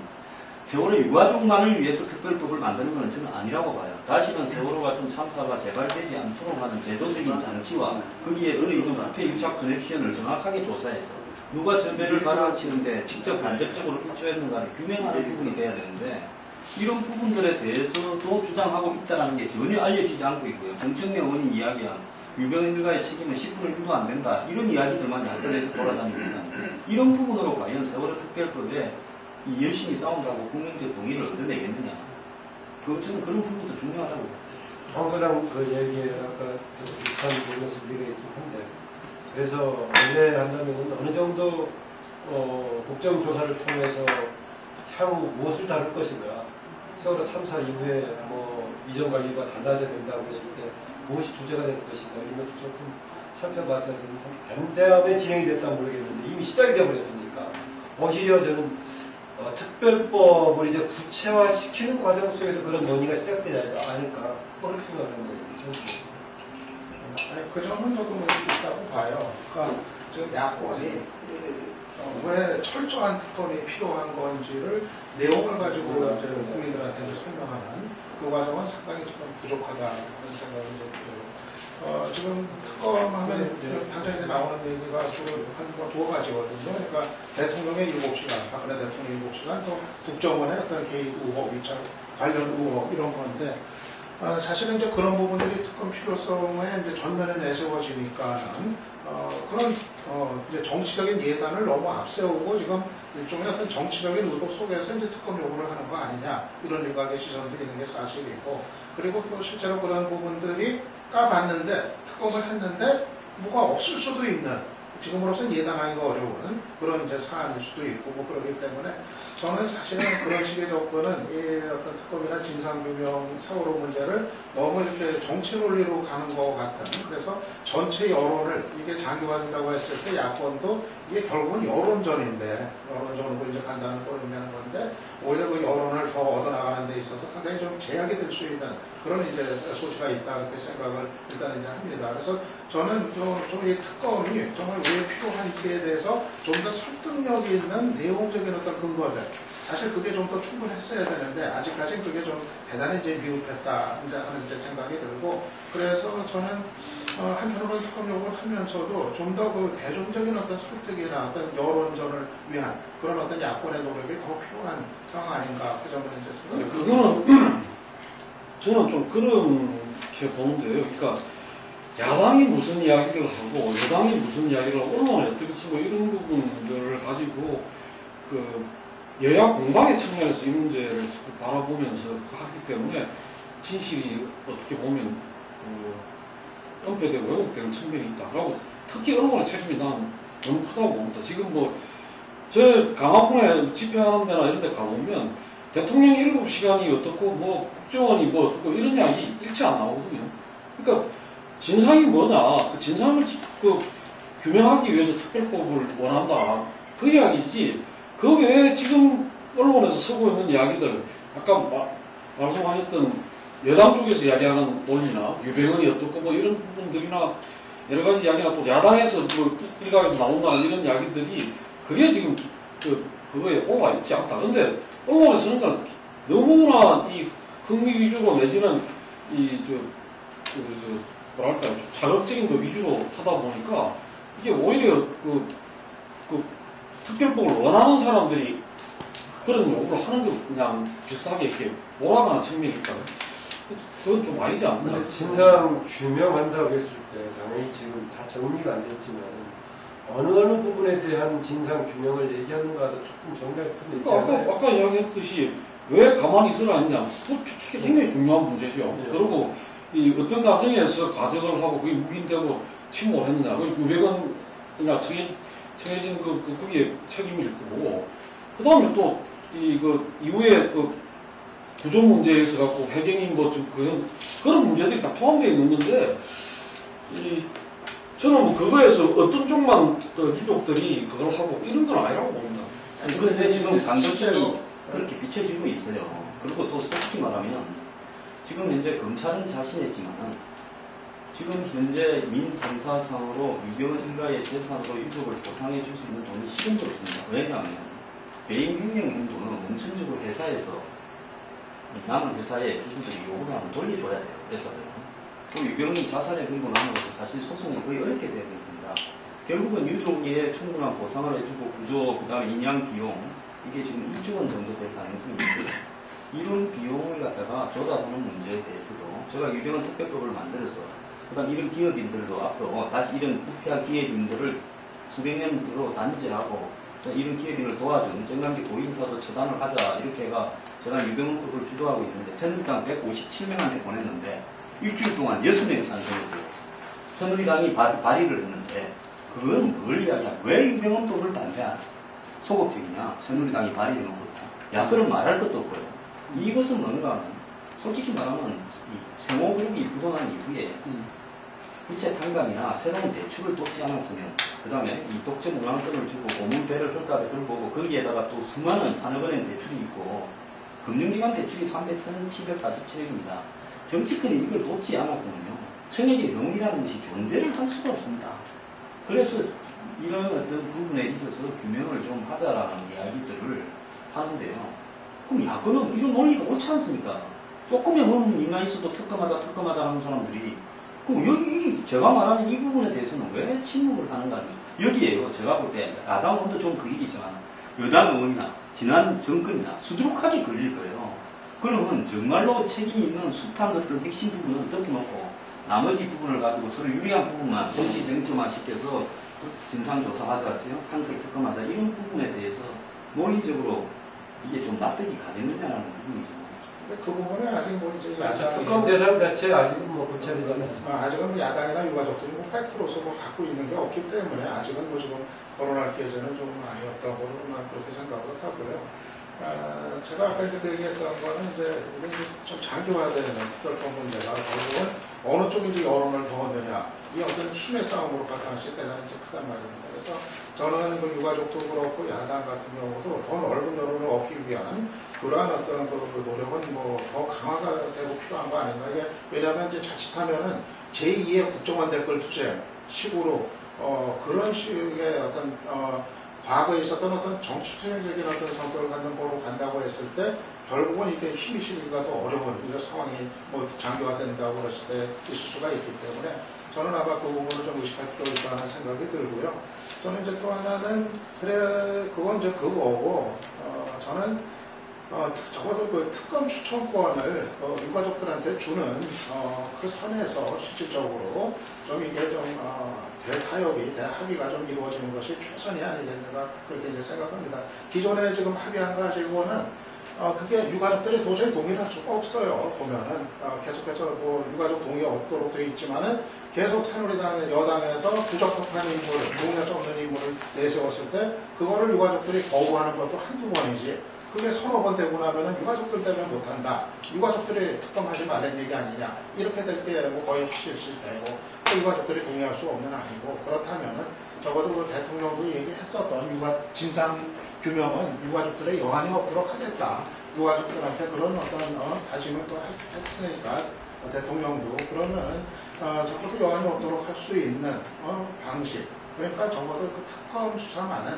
세월호 유가족만을 위해서 특별법을 만드는 것은 저는 아니라고 봐요. 다시는 세월호 같은 참사가 재발되지 않도록 하는 제도적인 장치와 거기에 어느 정도 부패 유착 커넥션을 정확하게 조사해서 누가 전배를 갈아치는데 직접 간접적으로 입조했는가를 규명하는 부분이 돼야 되는데 이런 부분들에 대해서도 주장하고 있다는 게 전혀 알려지지 않고 있고요. 정청래 의원이 이야기한 유병현 일가의 책임은 10분의 1도 안 된다. 이런 이야기들만 양권에서 돌아다니고 있는 이런 부분으로 과연 세월호 특별법에 열심히 싸운다고 국민적 동의를 얻어내겠느냐. 저는 그런 부분도 중요하다고 봐요. 황 소장 그 얘기에 아까 비슷한 부분에서 우리가 있긴 한데 그래서 원래 한다면 어느 정도 국정조사를 통해서 향후 무엇을 다룰 것인가 세월호 참사 이후에 뭐 이전 관리가 달라져야 된다고 했을 때 무엇이 주제가 될 것인가 이런 것도 조금 살펴봤어야 되는 다음에 진행이 됐다면 모르겠는데 이미 시작이 되어버렸으니까 오히려 저는 특별법을 이제 구체화시키는 과정 속에서 그런 논의가 시작되지 않을까 그렇게 생각하는 거예요. 그 점은 조금 있다고 봐요. 그러니까 지금 야권이 왜 철저한 특검이 필요한 건지를 내용을 가지고 이제 국민들한테 이제 설명하는 그 과정은 상당히 지금 부족하다 그런 생각이 들어요. 지금 특검하면 당장 이제 나오는 얘기가 주로 한 두 가지거든요. 그러니까 대통령의 7시간, 박근혜 대통령의 7시간, 또 국정원의 어떤 개입 의혹, 유착 관련 의혹 이런 건데 사실은 이제 그런 부분들이 특검 필요성에 이제 전면에 내세워지니까는 그런 이제 정치적인 예단을 너무 앞세우고 지금 일종의 어떤 정치적인 의도 속에서 이제 특검 요구를 하는 거 아니냐 이런 일각의 시선도 있는 게 사실이고 그리고 또 실제로 그런 부분들이 까봤는데 특검을 했는데 뭐가 없을 수도 있는 지금으로서는 예단하기가 어려운 그런 이제 사안일 수도 있고 뭐 그렇기 때문에 저는 사실은 그런 식의 접근은 이 어떤 특검이나 진상규명 세월호 문제를 너무 이렇게 정치 논리로 가는 것 같은 그래서 전체 여론을 이게 장기화된다고 했을 때 야권도 이게 결국은 여론전인데 여론전으로 이제 간다는 걸 의미하는 건데 오히려 그 여론을 더 얻어나가는 데 있어서 상당히 좀 제약이 될 수 있는 그런 이제 소지가 있다 이렇게 생각을 일단 이제 합니다. 그래서 저는 좀 이 특검이 정말 왜 필요한지에 대해서 좀 더 설득력 있는 내용적인 어떤 근거들 사실 그게 좀 더 충분했어야 되는데 아직까지는 그게 좀 대단히 이제 미흡했다 이제 하는 이제 생각이 들고 그래서 저는 한편으로는 특검 요구를 하면서도 좀 더 그 대중적인 어떤 설득이나 어떤 여론전을 위한 그런 어떤 야권의 노력이 더 필요한 상황 아닌가 그 점을 이제 생각합니다. 그거는 저는 좀 그렇게 보는데요. 그러니까 야당이 무슨 이야기를 하고 여당이 무슨 이야기를 언론에 어떻게 쓰고 이런 부분들을 가지고 그 여야 공방의 측면에서 이 문제를 자꾸 바라보면서 하기 때문에 진실이 어떻게 보면 은폐되고 왜곡되는 측면이 있다. 그리고 특히 언론의 책임이 난 너무 크다고 봅니다. 지금 뭐 저 강화문에 집회하는 데나 이런 데 가보면 대통령 7시간이 어떻고 뭐 국정원이 뭐 어떻고 이런 이야기 일체 안 나오거든요. 그러니까 진상이 뭐냐, 그 진상을 규명하기 위해서 특별법을 원한다. 그 이야기지. 그 외에 지금 언론에서 쓰고 있는 이야기들, 아까 말씀하셨던 여당 쪽에서 이야기하는 논리나 유병헌이 어떻고 뭐 이런 부분들이나 여러 가지 이야기나 또 야당에서 뭐 일각에서 나온다는 이런 이야기들이 그게 지금 그거에 오가 있지 않다. 근데 언론에서는 건 너무나 이 흥미 위주로 내지는 뭐랄까 자극적인 거 위주로 하다 보니까 이게 오히려 그 특별법을 원하는 사람들이 그런 요구를 하는 거 그냥 비슷하게 이렇게 몰아가는 측면이 있다. 그건 좀 아니지 않나? 근데 진상 규명한다고 했을 때 당연히 지금 다 정리가 안 됐지만 어느 부분에 대한 진상 규명을 얘기하는가도 조금 정리할 필요가 있지 그러니까 않나요? 아까 이야기했듯이 왜 가만히 있으라 했냐? 그거 굉장히 중요한 문제죠. 네. 그리고 이 어떤 가정에서 가정을 하고 그게 묵인되고 침몰을 했느냐? 그 유배관이나 청해진 거기에 책임일 거고. 그 다음에 또 이후에 구조 문제에 있어 갖고 해경이 그런 문제들이 다 포함되어 있는 건데 저는 뭐 그거에서 어떤 쪽만 유족들이 그걸 하고 이런 건 아니라고 봅니다. 아니, 그런데 지금 강도층이 그렇게 비춰지고 있어요. 그리고 또 솔직히 말하면 지금 현재 검찰은 자신했지만 지금 현재 민방사상으로 유병헌 일가의 재산으로 유족을 보상해 줄 수 있는 돈이 시금도 없습니다. 왜냐하면 배임 횡령 행동은 뭉천적으로 회사에서 남은 회사에 주주들이 요구를 하면 돌려줘야 돼요. 회사들은. 또 유병헌이 자산의 분분을 함으로써 사실 소송이 거의 어렵게 되고 있습니다. 결국은 유족에 충분한 보상을 해주고 구조, 그 다음에 인양 비용 이게 지금 1조 원 정도 될 가능성이 있어요. 이런 비용을 갖다가 조달하는 문제에 대해서도 제가 유병헌 특별법을 만들어서 그다음 이런 기업인들도 앞으로 다시 이런 부패한 기업인들을 수백 년으로 단죄하고 이런 기업인을 도와준 정강기 고인사도 처단을 하자 이렇게 해가 제가 유병헌법을 주도하고 있는데 새누리당 157명한테 보냈는데 일주일 동안 6명이 찬성했어요. 새누리당이 발의를 했는데 그건 뭘 이야기야? 왜 유병헌법을 반대하냐? 소극적이냐? 새누리당이 발의해놓고 야 그럼 말할 것도 없고요. 이것은 뭔가 하면 솔직히 말하면 이 세모그룹이 부도난 이후에 부채 탕감이나 새로운 대출을 돕지 않았으면 그 다음에 이 독점 우량권을 주고 고문배를 헐값에 들고 거기에다가 또 수많은 산업은행 대출이 있고 금융기관 대출이 3,747억입니다. 정치권이 이걸 돕지 않았으면요 청해진 명의라는 것이 존재를 할 수가 없습니다. 그래서 이런 어떤 부분에 있어서 규명을 좀 하자라는 이야기들을 하는데요. 그럼 야 그럼 이런 논리가 옳지 않습니까? 조금의 문제만 있어도 특검하자 하는 사람들이 그럼 여기 제가 말하는 이 부분에 대해서는 왜 침묵을 하는가? 여기에요. 제가 볼 때 야당 의원도 좀 걸리겠지만 여당 의원이나 지난 정권이나 수두룩하게 걸릴 거예요. 그러면 정말로 책임이 있는 숱한 것들 핵심 부분은 덮어놓고 나머지 부분을 가지고 서로 유리한 부분만 정치 정치만 시켜서 진상조사하자, 상설 특검하자 이런 부분에 대해서 논리적으로 이게 좀 납득이 가겠느냐라는 부분이죠. 근데 그 부분은 아직 뭐 이제 특검 대상 자체 아직은 뭐 고찰이 되지 않습니다. 아직은 야당이나 유가족들이 뭐 팩트로서 뭐 갖고 있는 게 없기 때문에 아직은 뭐 지금 거론할 기회는 좀 많이 없다고는 그렇게 생각을 하고요. 제가 아까 이제 그 얘기했던 거는 이제 이게 좀 장기화되는 특별법 문제가 결국은 어느 쪽이 이제 여론을 더 얻느냐 이 어떤 힘의 싸움으로 가까워질 때가 이제 크단 말입니다. 그래서 저는 그 유가족도 그렇고 야당 같은 경우도 더 넓은 여론을 얻기 위한 그러한 어떤 그 노력은 뭐 더 강화가 되고 필요한 거 아닌가. 이게 왜냐하면 이제 자칫하면은 제2의 국정원 댓글 투쟁 식으로 그런 식의 어떤 과거에 있었던 어떤 정치투쟁적인 어떤 성격을 갖는 거로 간다고 했을 때 결국은 이게 힘이 실리기가 더 어려운 이런 상황이 뭐 장기화된다고 그랬을 때 있을 수가 있기 때문에 저는 아마 그 부분을 좀 의식할 필요가 있다는 생각이 들고요. 저는 이제 또 하나는 그건 이제 그거고 저는 적어도 그 특검 추천권을 유가족들한테 주는 그 선에서 실질적으로 좀 이게 좀 대타협이 대합의가 좀 이루어지는 것이 최선이 아니겠는가 그렇게 이제 생각합니다. 기존에 지금 합의한 거 가지고는 그게 유가족들이 도저히 동의를 할 수가 없어요. 보면은 계속해서 뭐 유가족 동의 얻도록 되어 있지만은 계속 새누리당 여당에서 부적합한 인물을 동의할 수 없는 인물을 내세웠을 때 그거를 유가족들이 거부하는 것도 한두 번이지. 그게 서너 번 되고 나면은 유가족들 때문에 못한다. 유가족들이 특검하지 말라는 얘기 아니냐. 이렇게 될 때 뭐 거의 실시되고 또 유가족들이 동의할 수 없는 아니고 그렇다면은 적어도 그 대통령도 얘기했었던 진상 규명은 유가족들의 여한이 없도록 하겠다. 유가족들한테 그런 어떤 다짐을 또 했으니까 대통령도 그러면은 적어도 여한이 없도록 할 수 있는 방식. 그러니까 적어도 그 특검 수사만은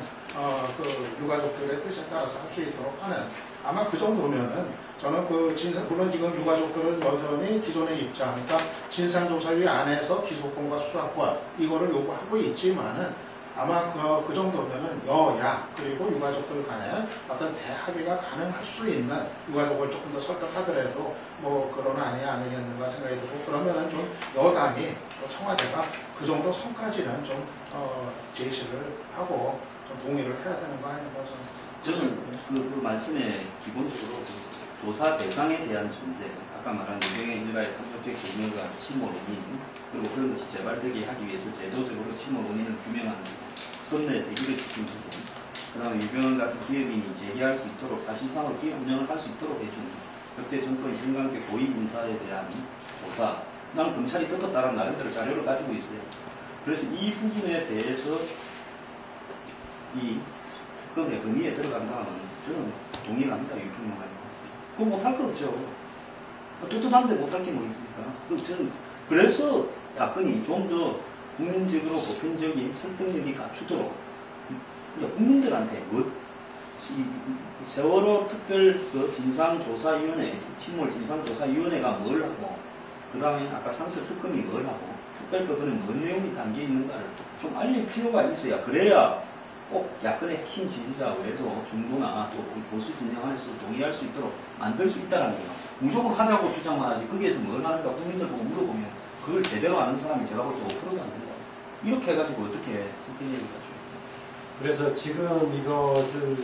그 유가족들의 뜻에 따라서 할 수 있도록 하는 아마 그 정도면은 저는 그 물론 지금 유가족들은 여전히 기존의 입장, 그러니까 진상조사위 안에서 기소권과 수사권 이거를 요구하고 있지만은 아마 그 정도면은 여야 그리고 유가족들 간에 어떤 대합의가 가능할 수 있는 유가족을 조금 더 설득하더라도 뭐 그런 안이 아니겠는가 생각이 들고 그러면은 좀 여당이 또 청와대가 그 정도 선까지는 좀 제시를 하고 좀 동의를 해야 되는 거 아닌가 저는 그 말씀에 기본적으로 그 조사 대상에 대한 존재, 아까 말한 유병의 일가의 탐욕적 개념과 침몰 원인, 그리고 그런 것이 재발되게 하기 위해서 제도적으로 침몰 원인을 규명하는 선내 대기를 시킨 부분, 그 다음에 유병 같은 기업인이 제기할 수 있도록 사실상으로 기업 운영을 할 수 있도록 해주는 그때 정권 신관계 고위 인사에 대한 조사, 나는 검찰이 뜯었다는 나름대로 자료를 가지고 있어요. 그래서 이 부분에 대해서 이 특검의 범위에 들어간다면 저는 동의를 합니다. 유통령하는 것은. 그거 못할 거 없죠. 뚜뚜한데 못할 게 뭐 있습니까? 저는 그래서 야권이 좀 더 국민적으로 보편적인 설득력이 갖추도록 국민들한테 세월호 특별 진상조사위원회, 침몰 진상조사위원회가 뭘 하고 그 다음에 아까 상설 특검이 뭘 하고 특별법원에 뭔 내용이 담겨 있는가를 좀 알릴 필요가 있어야 그래야 꼭 야권의 핵심 지지자 외에도 중도나 또 보수 진영 안에서 동의할 수 있도록 만들 수 있다는 거예요. 무조건 하자고 주장만 하지 거기에서 뭘 하는가 국민들 보고 물어보면 그걸 제대로 아는 사람이 제가 볼 때 5%도 안 된다. 이렇게 해가지고 어떻게 선택력을 가져요? 그래서 지금 이것을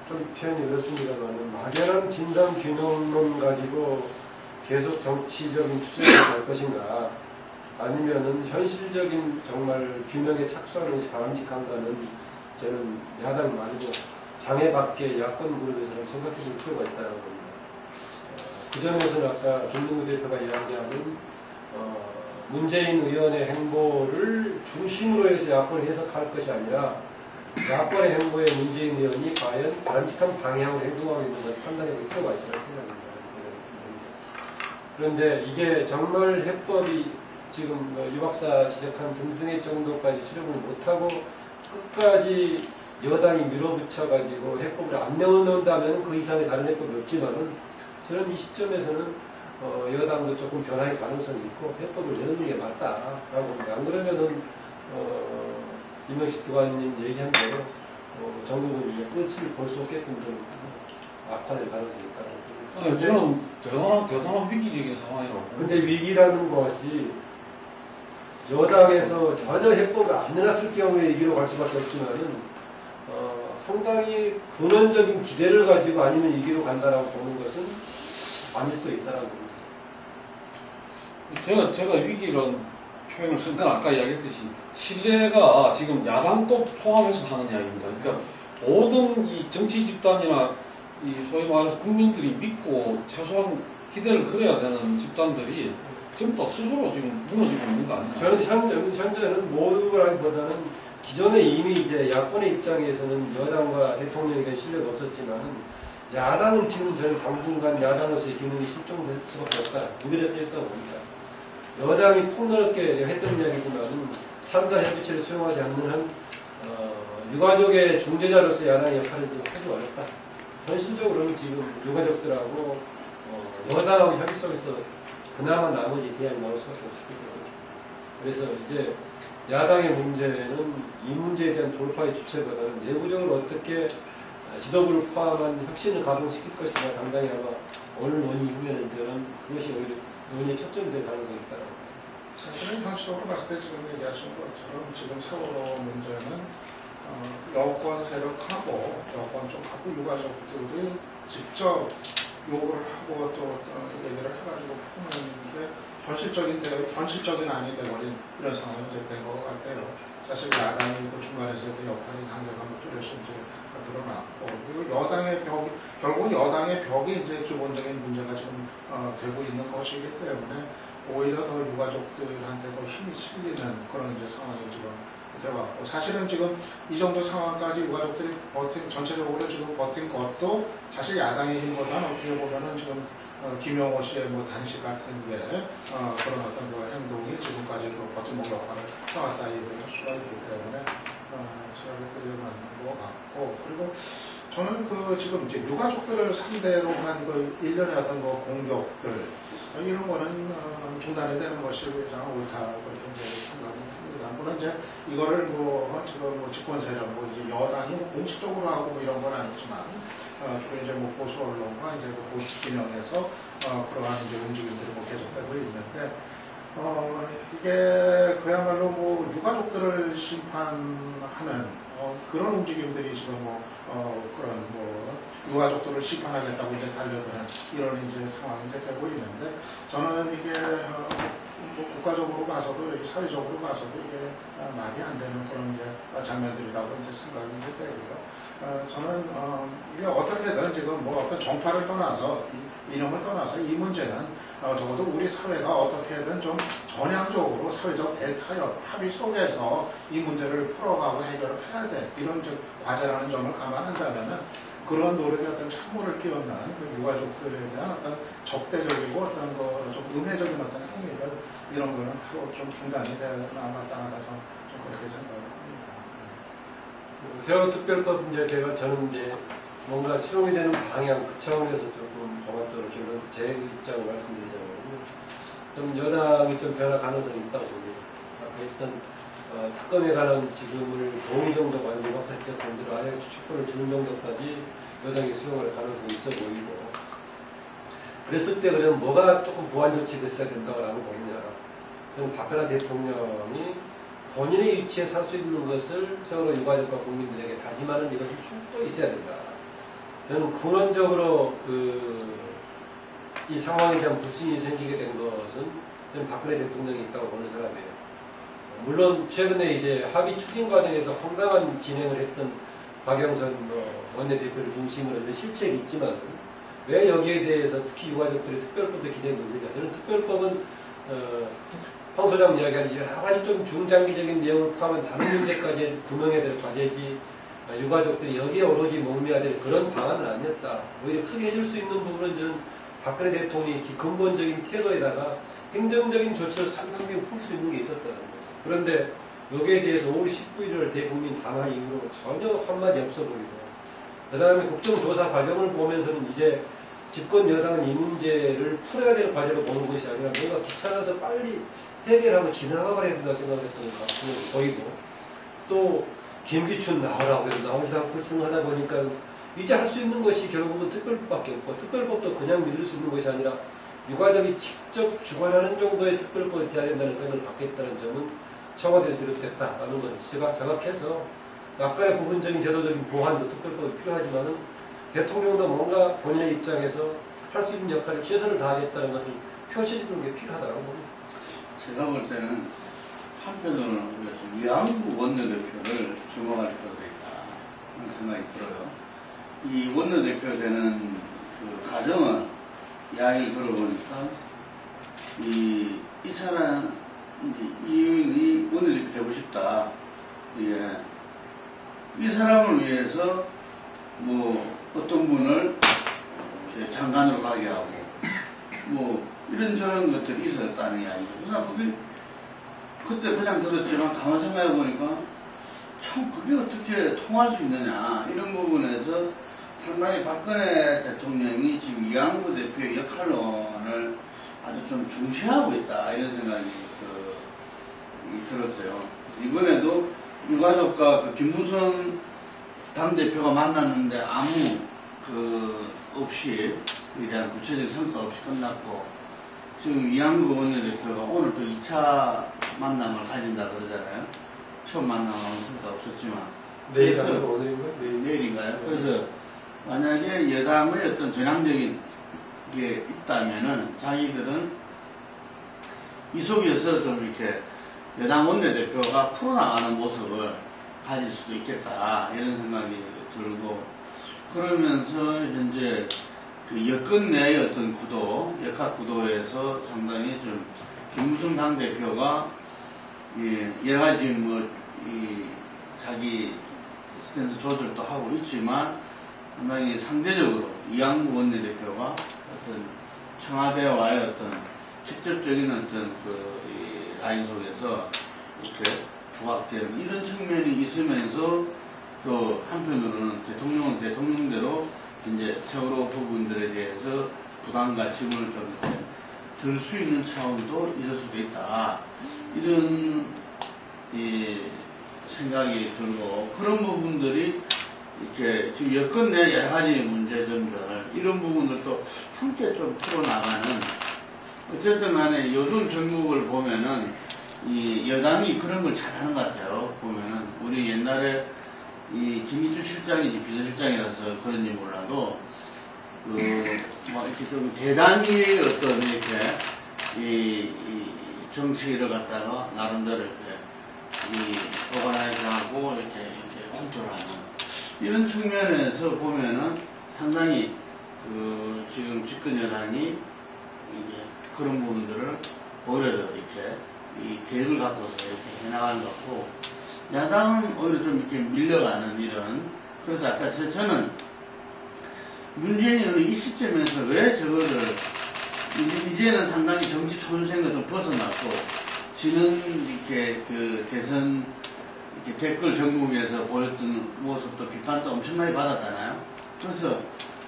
좀 표현이 그렇습니다만 막연한 진상규명론 가지고 계속 정치적인 투쟁을 할 것인가 아니면은 현실적인 정말 규명에 착수하는 것이 바람직한가는 저는 야당 말고 장애밖에 야권 그룹에서는 생각해 볼 필요가 있다는 겁니다. 그 점에서는 아까 김동우 대표가 이야기하는 문재인 의원의 행보를 중심으로 해서 야권을 해석할 것이 아니라 야권의 행보에 문재인 의원이 과연 바람직한 방향으로 행동하고 있는 것을 판단해 볼 필요가 있다고 생각합니다. 그런데 이게 정말 해법이 지금 유 박사 지적한 등등의 정도까지 수렴을 못하고 끝까지 여당이 밀어붙여가지고 해법을 안 내어놓는다면 그 이상의 다른 해법이 없지만은 저는 이 시점에서는 여당도 조금 변화의 가능성이 있고 해법을 내놓는 게 맞다라고 봅니다. 안 그러면은 이명식 주관님 얘기한 대로 전국은 이제 끝을 볼 수 없게끔 좀 악화될 가능성이 있다고. 저는 대단한 위기적인 상황이라고. 근데 위기라는 것이 여당에서 전혀 해법을 안 내놨을 경우에 위기로 갈 수밖에 없지만은 상당히 근원적인 기대를 가지고 아니면 위기로 간다라고 보는 것은 아닐 수도 있다라고 봅니다. 제가 위기라는 표현을 쓴 건 아까 이야기했듯이 신뢰가 지금 야당도 포함해서 하는 이야기입니다. 그러니까 모든 이 정치 집단이나 이 소위 말해서 국민들이 믿고 최소한 기대를 걸어야 되는 집단들이 전부 다 스스로 지금 무너지고 있는 거 아닙니까? 저는 현재는 모두라기보다는 기존에 이미 이제 야권의 입장에서는 여당과 대통령에 대한 신뢰가 없었지만은 야당은 지금 저는 당분간 야당으로서의 기능이 실종될 수밖에 없다. 무기력해 있다고 봅니다. 여당이 폭넓게 했던 이야기지만 3자 협의체를 수용하지 않는 한 유가족의 중재자로서 야당의 역할을 지금 하기 어렵다. 현실적으로는 지금 유가족들하고 여당하고 협의 속에서 그나마 나머지 대안이 나올 수밖에 없습니다. 그래서 이제 야당의 문제는 이 문제에 대한 돌파의 주체보다는 내부적으로 어떻게 지도부를 포함한 혁신을 가동시킬 것이냐 당당히 아마 오늘 논의 이후에는 저는 그것이 오히려 논의에 초점이 될 가능성이 있다고 봅니다. 사실은 현실적으로 봤을 때 지금 얘기하신 것처럼 지금 세월호 문제는 여권 세력하고 여권 쪽하고 유가족들이 직접 요구를 하고 또 얘기를 해가지고 푸는 게 현실적인 안이 되어버린 이런 상황이 이제 된 것 같아요. 사실 야당이 그 중간에서의 역할이 한계가 뚜렷이 이제 드러났고 그리고 여당의 벽이 결국 여당의 벽이 이제 기본적인 문제가 지금 되고 있는 것이기 때문에 오히려 더 유가족들한테 더 힘이 실리는 그런 이제 상황이 지금 되어왔고 사실은 지금 이 정도 상황까지 유가족들이 전체적으로 지금 버틴 것도 사실 야당의 힘보다는 어떻게 보면은 지금 김영호 씨의 뭐 단식 같은 게 그런 어떤 그 행동이 지금까지 그 버팀목 역할을 해왔다 이럴 수가 있기 때문에 차라리 그게 맞는 것 같고 그리고 저는 그 지금 이제 유가족들을 상대로 한 그 일련의 어떤 그 공격들 이런 거는 중단이 되는 것이 가장 옳다 그렇게 이제 생각이 듭니다. 있습니다. 물론 이제 이거를 지금 집권 세력, 이제 여당이 공식적으로 하고 이런 건 아니지만, 주로 이제 보수 언론과 이제 보수 진영에서 그러한 이제 움직임들이 계속되고 있는데, 이게 그야말로 유가족들을 심판하는 그런 움직임들이 지금 그런 유가족들을 심판하겠다고 이제 달려드는 이런 이제 상황이 이제 되고 있는데, 저는 이게 국가적으로 봐서도 사회적으로 봐서도 이게 말이 안 되는 그런 이제 장면들이라고 이제 생각이 이제 되고요. 저는 이게 어떻게든 지금 어떤 정파를 떠나서 이념을 떠나서 이 문제는 적어도 우리 사회가 어떻게든 좀 전향적으로 사회적 대타협, 합의 속에서 이 문제를 풀어가고 해결을 해야 돼. 이런 과제라는 점을 감안한다면은 그런 노력에 어떤 찬물을 끼얹는 유가족들에 대한 어떤 적대적이고 어떤 좀 음해적인 어떤 행위들 이런 거는 바로 좀 중단이 되어야 마땅하다 좀 그렇게 생각을 합니다. 세월호 특별법 문제가 저는 이제 뭔가 수용이 되는 방향 그 차원에서 조금 종합적으로 기울여서 제 입장을 말씀드리자면 좀 여당이 좀 변화 가능성이 있다고 봅니다. 아까 했던 특검에 관한 지금을 동의 정도 만든 박사적 본질을 아예 추측권을 주는 정도까지 여당이 수용할 가능성이 있어 보이고, 그랬을 때 그러면 뭐가 조금 보완 조치가 있어야 된다고 보느냐. 저는 박근혜 대통령이 본인의 위치에 살 수 있는 것을 세월호 유가족과 국민들에게 다짐하는 이것이 또 있어야 된다. 저는 근원적으로 이 상황에 대한 불신이 생기게 된 것은 저는 박근혜 대통령이 있다고 보는 사람이에요. 물론 최근에 이제 합의 추진 과정에서 황당한 진행을 했던 박영선 원내대표를 중심으로 실책이 있지만 왜 여기에 대해서 특히 유가족들의 특별법에 기대했는지, 저는 특별법은 황 소장 이야기한 여러 가지 좀 중장기적인 내용을 포함한 다른 문제까지 구명해야 될 과제지 유가족들이 여기에 오로지 목매야 될 그런 방안은 아니었다. 오히려 크게 해줄 수 있는 부분은 저는 박근혜 대통령이 근본적인 태도에다가 행정적인 조치를 상당히 풀 수 있는 게 있었다는 거예요. 그런데 여기에 대해서 5월 19일을 대국민 담화 이후로 전혀 한마디 없어 보이고, 그 다음에 국정조사 과정을 보면서는 이제 집권 여당은 이 문제를 풀어야 될 과제로 보는 것이 아니라 뭔가 귀찮아서 빨리 해결하고 지나가버려야 된다고 생각했던 것 같고 보이고, 또 김기춘 나오라고 해서 나오지 않고 하다 보니까 이제 할 수 있는 것이 결국은 특별법밖에 없고, 특별법도 그냥 믿을 수 있는 것이 아니라 유가족이 직접 주관하는 정도의 특별법이 돼야 된다는 생각을 갖겠다는 점은 청와대에서 비롯됐다라는 것을 제가 자각해서 약간의 부분적인 제도적인 보완도 특별법이 필요하지만은 대통령도 뭔가 본인의 입장에서 할 수 있는 역할에 최선을 다하겠다는 것을 표시해주는 게 필요하다고 봅니다. 제가 볼 때는 한편으로는 이양구 원내대표를 주목할 필요가 있다 하는 생각이 들어요. 이 원내대표 되는 그 과정은 이야기를 들어보니까 이 사람 이 원내대표 되고 싶다. 예. 이 사람을 위해서 어떤 분을 장관으로 가게 하고 이런저런 것들이 있었다는 이야기죠. 나 그때 그냥 들었지만 가만 생각해 보니까 참 그게 어떻게 통할 수 있느냐 이런 부분에서 상당히 박근혜 대통령이 지금 이양구 대표의 역할론을 아주 좀 중시하고 있다 이런 생각이 들었어요. 이번에도 유가족과 김무성 당대표가 만났는데 아무 없이 그에 대한 구체적 성과 없이 끝났고, 지금 이양구 원내대표가 오늘 또 2차 만남을 가진다 그러잖아요. 처음 만남은 성과 없었지만 내일인가요? 그래서 만약에 여당의 어떤 전향적인 게 있다면은 자기들은 이 속에서 좀 이렇게 여당 원내대표가 풀어나가는 모습을 가질 수도 있겠다 이런 생각이 들고, 그러면서 현재 그 여권 내의 어떤 구도, 역학 구도에서 상당히 좀 김무성 당대표가 여러 가지 자기 스탠스 조절도 하고 있지만 상당히 상대적으로 이양구 원내대표가 어떤 청와대와의 어떤 직접적인 어떤 라인 속에서 이렇게 부각되는 이런 측면이 있으면서 또 한편으로는 대통령은 대통령대로 이제 세월호 부분들에 대해서 부담과 짐을 좀 들 수 있는 차원도 있을 수도 있다. 이런 이 생각이 들고 그런 부분들이 이렇게 지금 여건 내 여러 가지 문제점들 이런 부분들도 함께 좀 풀어나가는 어쨌든 간에 요즘 전국을 보면은 이 여당이 그런 걸 잘하는 것 같아요. 보면은 우리 옛날에 이 김희주 실장이지 비서실장이라서 그런지 몰라도 뭐 이렇게 좀 대단히 어떤 이렇게 이 정치를 갖다가 나름대로 이렇게 오가나이즈하고 이렇게 컨트롤하는 이런 측면에서 보면은 상당히 지금 집권 여당이 이제 그런 부분들을 오히려 이렇게 이 계획을 갖고서 이렇게 해나가는 것 같고 야당은 오히려 좀 이렇게 밀려가는 이런 그래서 아까 저는 문재인은 이 시점에서 왜 저거를 이제는 상당히 정치 촌생을 좀 벗어났고 지는 이렇게 대선 이렇게 댓글 전국에서 보였던 모습도 비판도 엄청나게 받았잖아요. 그래서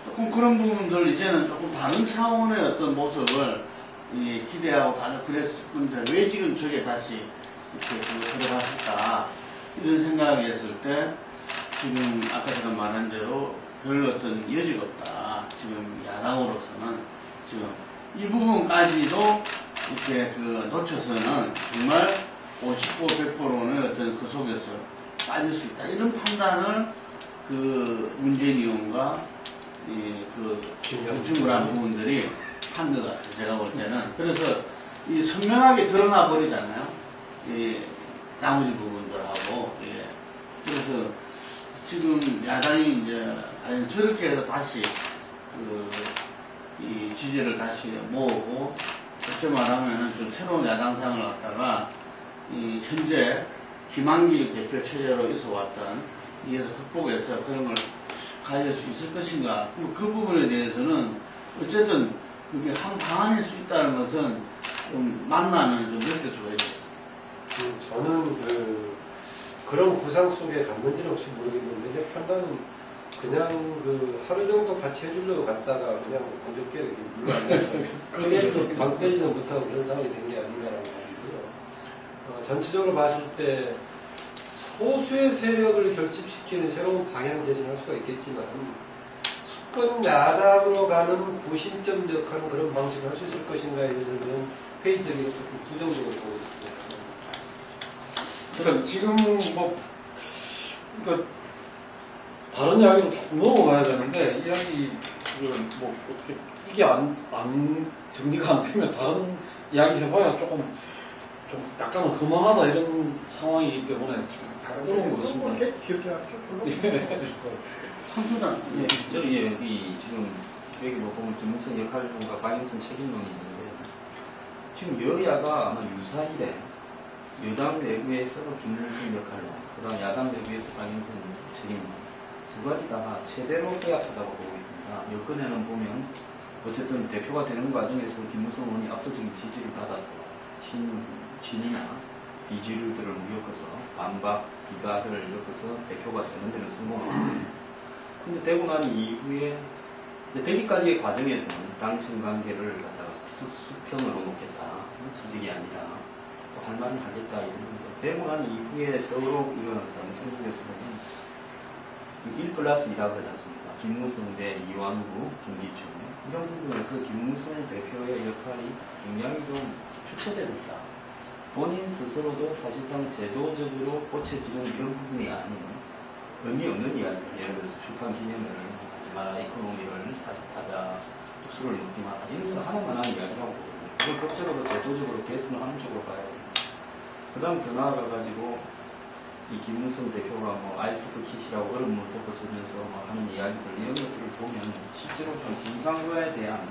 조금 그런 부분들 이제는 조금 다른 차원의 어떤 모습을 기대하고 다들 그랬을 건데 왜 지금 저게 다시 이렇게 들어갔을까 이런 생각이 했을 때 지금 아까 제가 말한 대로 별 어떤 여지가 없다. 지금 야당으로서는 지금 이 부분까지도 이렇게 놓쳐서는 정말 50% 100%는 어떤 그 속에서 빠질 수 있다. 이런 판단을 문재인 의원과 중심으로 한 부분들이 한 것 같아요. 제가 볼 때는. 그래서 이 선명하게 드러나 버리잖아요. 나머지 부분들하고. 그래서 지금 야당이 이제 과연 저렇게 해서 다시 이 지지를 다시 모으고 어쩌 말하면은 좀 새로운 야당상을 갖다가 현재 김한길 대표 체제로 있어 왔던 이에서 극복해서 그런 걸 가질 수 있을 것인가. 그 부분에 대해서는 어쨌든 그게 방안일 수 있다는 것은 좀 만나면 좀 느낄 수가 있어요. 저는 그런 구상 속에 갔는지는 혹시 모르겠는데 제 판단은 그냥 하루 정도 같이 해주려고 갔다가 그냥 어저께 물안 방 빼지는 못하고 그런 상황이 된 게 아닌가라고 보고요. 전체적으로 봤을 때 소수의 세력을 결집시키는 새로운 방향 제시를 할 수가 있겠지만 수권 야당으로 가는 구심점 역할은 그런 방식을 할 수 있을 것인가에 대해서는 회의적이고 조금 부정적으로 보고 있습니다. 그러니까 지금 그러니까 다른 이야기로 조금 넘어가야 되는데 이야기를 어떻게 이게 안 정리가 안 되면 다른 이야기 해봐야 좀 약간은 허망하다 이런 상황이기 때문에 어려운 것 같습니다. 기억이 안 한수당. 저는 여기 지금 여기 보면 김문성 역할론과 박영선 책임론이 있는데 지금 여야가 아마 유사일에 여당 내부에서 김문성 역할론, 그다음 야당 내부에서 박영선 책임론 두 가지 다 제대로 해약하다고 보고 있습니다. 여건에는 보면 어쨌든 대표가 되는 과정에서 김문성 의원이 압도적인 지지를 받아서 친이나 비주류들을 엮어서 반박, 비박을 엮어서 대표가 되는 데는 성공하고 근데 되고 난 이후에 되기까지의 과정에서는 당청 관계를 갖다가 수평으로 놓겠다. 수직이 아니라 또 할 말은 하겠다 이런 건데 되고 난 이후에 서로 일어났다는 전국에서는 1+2라고 하지 않습니까? 김무성 대 이완구, 김기춘 이런 부분에서 김무성 대표의 역할이 굉장히 좀 축소되고 있다. 본인 스스로도 사실상 제도적으로 고쳐지는 이런 부분이 아닌 의미 없는 이야기를 예를 들어서 출판 기념회를 하지 마라, 이코노미를 하자, 술을 먹지 마라 이런 거 하나만 하는 이야기라고 보거든요. 그걸 법적으로 제도적으로 개선을 하는 쪽으로 가야 돼요. 그 다음 더 나아가가지고 이 김무성 대표가 아이스크 킷이라고 얼음물 덮어 쓰면서 하는 이야기들 이런 것들을 보면 실제로 김상조에 대한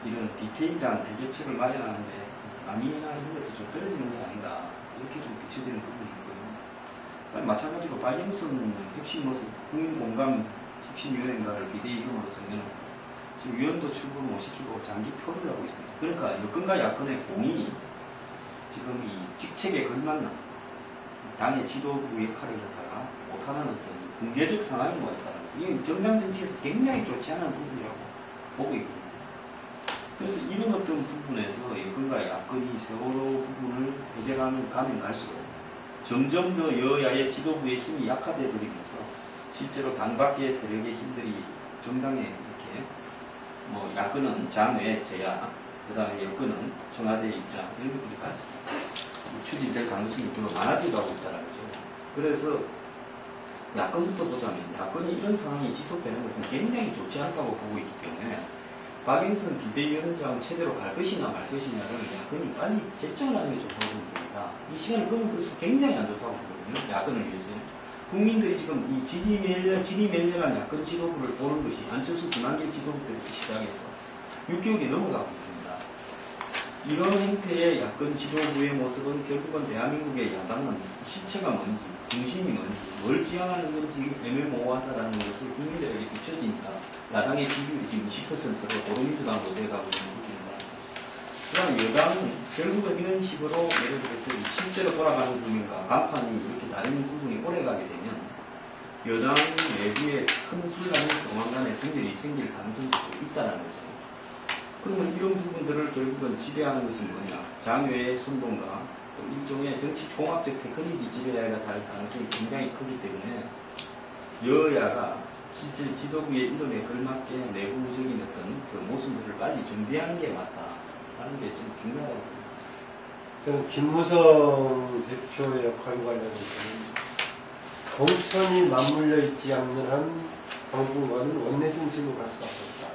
이런 디테일한 해결책을 마련하는데 남이나 이런 것도 좀 떨어지는 게 아닌가 이렇게 좀 비춰지는 부분이 있고요. 마찬가지로 박영선 핵심 모습 국민공감 혁신위원회인가를 비대위원으로 정해놓고 지금 위원도 출근 못 시키고 장기 표를 하고 있습니다. 그러니까 여권과 야권의 공이 지금 이 직책에 걸맞는 당의 지도부 역할을 갖다가 못하는 어떤 공개적 상황이 뭐였다는 이건 정당 정치에서 굉장히 좋지 않은 부분이라고 보고 있거든요. 그래서 이런 어떤 부분에서 여권과 야권이 세월호 부분을 해결하는 가면 갈수록 점점 더 여야의 지도부의 힘이 약화돼 버리면서 실제로 당 밖의 세력의 힘들이 정당에 이렇게 뭐 야권은 장외 제야, 그다음에 여권은 청와대 입장 이런 것들이 같이 추진될 가능성이 더 많아지고 있다는 거죠. 그래서 야권부터 보자면 야권이 이런 상황이 지속되는 것은 굉장히 좋지 않다고 보고 있기 때문에 박영선 비대위원장 체제로 갈 것이냐 말 것이냐를 야권이 빨리 결정을 하는 게 좋다고 봅니다. 이 시간을 끄는 것은 굉장히 안 좋다고 보거든요. 야권을 위해서. 국민들이 지금 이 지리멸렬한 야권 지도부를 보는 것이 안철수 김한길 지도부부터 시작해서 6개월이 넘어가고 있습니다. 이런 형태의 야권 지도부의 모습은 결국은 대한민국의 야당은 실체가 뭔지, 중심이 뭔지, 뭘 지향하는 건지 애매모호하다라는 것을 국민들에게 비춰지니까 야당의 지지율이 지금 20%로 더불어민주당으로 내려가고 있는 부분입니다. 그러나 여당은 결국은 이런 식으로 예를 들어서 실제로 돌아가는 부분과 간판이 이렇게 다른 부분이 오래가게 되면 여당 내부에 큰 혼란이 조만간에 분열이 생길 가능성도 있다는 거죠. 그러면 이런 부분들을 결국은 지배하는 것은 뭐냐? 장외의 선동과 또 일종의 정치 종합적 테크닉이 지배해야 할 가능성이 굉장히 크기 때문에 여야가 실제 지도부의 이름에 걸맞게 내부적인 어떤 그 모습들을 빨리 준비하는 게 맞다 하는 게 좀 중요하다고 봅니다. 저는 김무성 대표의 역할과 관련해서는 공천이 맞물려 있지 않는 한 당분간은 원내 중심으로 갈 수밖에 없다.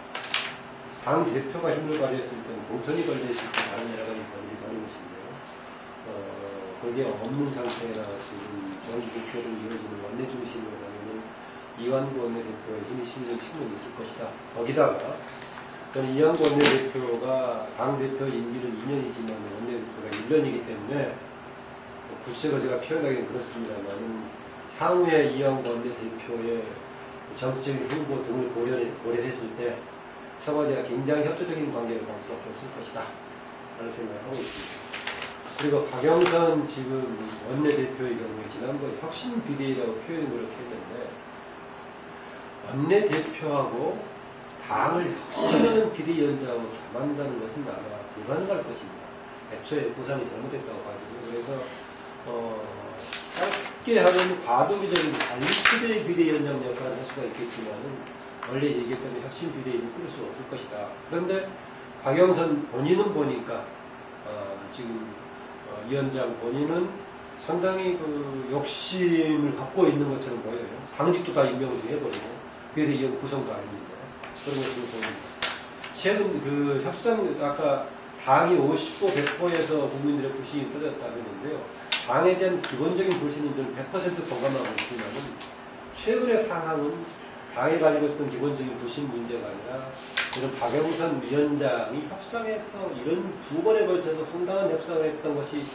당 대표가 힘을 발휘했을 때는 공천이 걸려있을 때 다른 여러 가지 변이 가는 것인데요. 그게 없는 상태라 지금 정기 국회로 이루어지는 원내 중심으로 가면은 이완구 원내대표의 힘이 실리는 측면이 있을 것이다. 거기다가 저는 이완구 원내대표가 당대표 임기는 2년이지만 원내대표가 1년이기 때문에 구체적으로 제가 표현하기는 그렇습니다만 향후에 이완구 원내대표의 정치적인 후보 등을 고려했을 때 청와대와 굉장히 협조적인 관계를 갈 수밖에 없을 것이다 라는 생각을 하고 있습니다. 그리고 박영선 지금 원내대표의 경우에 지난번에 혁신비대위라고 표현을 노력했는데 원내대표하고 당을 혁신하는 비대위원장하고 겸한다는 것은 아마 불가능할 것입니다. 애초에 구상이 잘못됐다고 봐지고 그래서 짧게 하면 과도기적인 관리투대의 비대위원장 역할을 할 수가 있겠지만은 원래 얘기했던 혁신 비대위를 꾸릴 수 없을 것이다. 그런데 박영선 본인은 보니까 지금 위원장 본인은 상당히 그 욕심을 갖고 있는 것처럼 보여요. 당직도 다 임명을 해버리고 비대위원 구성도 아닙니다. 그런 것을 보입니다. 최근 그 협상 아까 당이 50% 100%에서 국민들의 불신이 떨어졌다고 했는데요. 당에 대한 기본적인 불신은 저는 100% 공감하고 있지만은 최근의 상황은 당에 가지고 있었던 기본적인 불신 문제가 아니라 이런 박영선 위원장이 협상에서 이런 두 번에 걸쳐서 황당한 협상을 했던 것이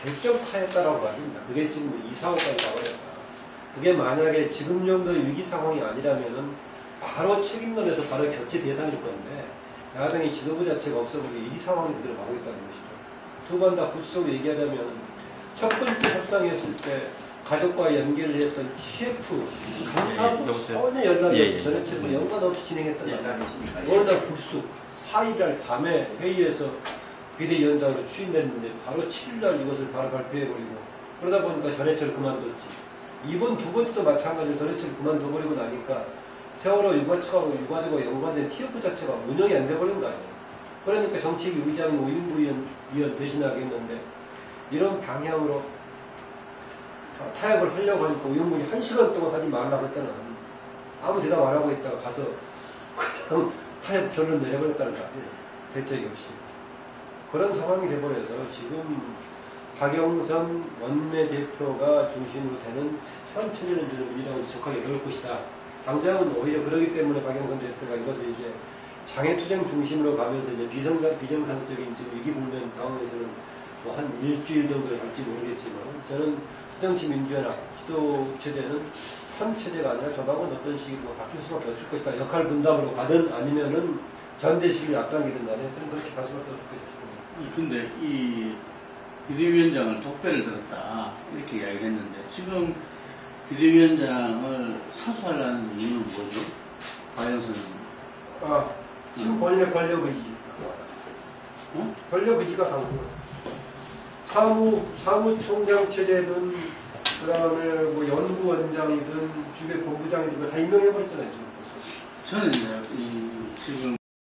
결정타였다라고 말입니다. 그게 지금 이 상황까지 가버렸다. 그게 만약에 지금 정도의 위기 상황이 아니라면은 바로 책임론에서 바로 교체 대상일 건데 야당의 지도부 자체가 없어버리게 이 상황이 그대로 가고 있다는 것이죠. 두 번 다 구체적으로 얘기하자면 첫 번째 협상했을 때 가족과 연결을 했던 TF 감사하고 전혀 연락이 없이 전해체도 연관없이 진행했던 오늘 날 불쑥 4일날 밤에 회의에서 비대위원장으로 추인됐는데 바로 7일날 이것을 바로 발표해버리고 그러다 보니까 전해체를 그만뒀지. 이번 두 번째도 마찬가지로 전해체를 그만둬버리고 나니까 세월호 유가족과 연관된 TF 자체가 운영이 안 돼버린 거 아니에요. 그러니까 정책위 의장인 오윤구 위원 대신하게 했는데 이런 방향으로 타협을 하려고 하니까 오윤구이 1시간 동안 하지 말라고 했다는 아무 대답 안 하고 있다가 가서 그냥 타협 결론 내려버렸다는 거 아니에요. 대책이 없이. 그런 상황이 돼버려서 지금 박영선 원내대표가 중심으로 되는 현 체제는 저는 민주당을 지속하기 어려울 것이다. 당장은 오히려 그러기 때문에 박영선 대표가 이것을 이제 장애투쟁 중심으로 가면서 이제 비정상적인 지금 위기국면 상황에서는 뭐 한 일주일 정도를 갈지 모르겠지만 저는 정치민주연합 지도체제는 현 체제가 아니라 조만간 어떤 식으로 바뀔 수밖에 없을 것이다. 역할 분담으로 가든 아니면은 전대식을 앞당기든 간에 그렇게 갈 수밖에 없을 것이다. 근데 이 비대위원장을 독배를 들었다 이렇게 이야기했는데 지금 비대위원장을 사수하려는 이유는 뭐죠? 박영선 지금 본인의 권력 의지. 권력 의지가 강해요. 사무총장 체제든 그 다음에 뭐 연구원장이든 주배 본부장이든 다 임명해버렸잖아요, 지금. 저는 이제 지금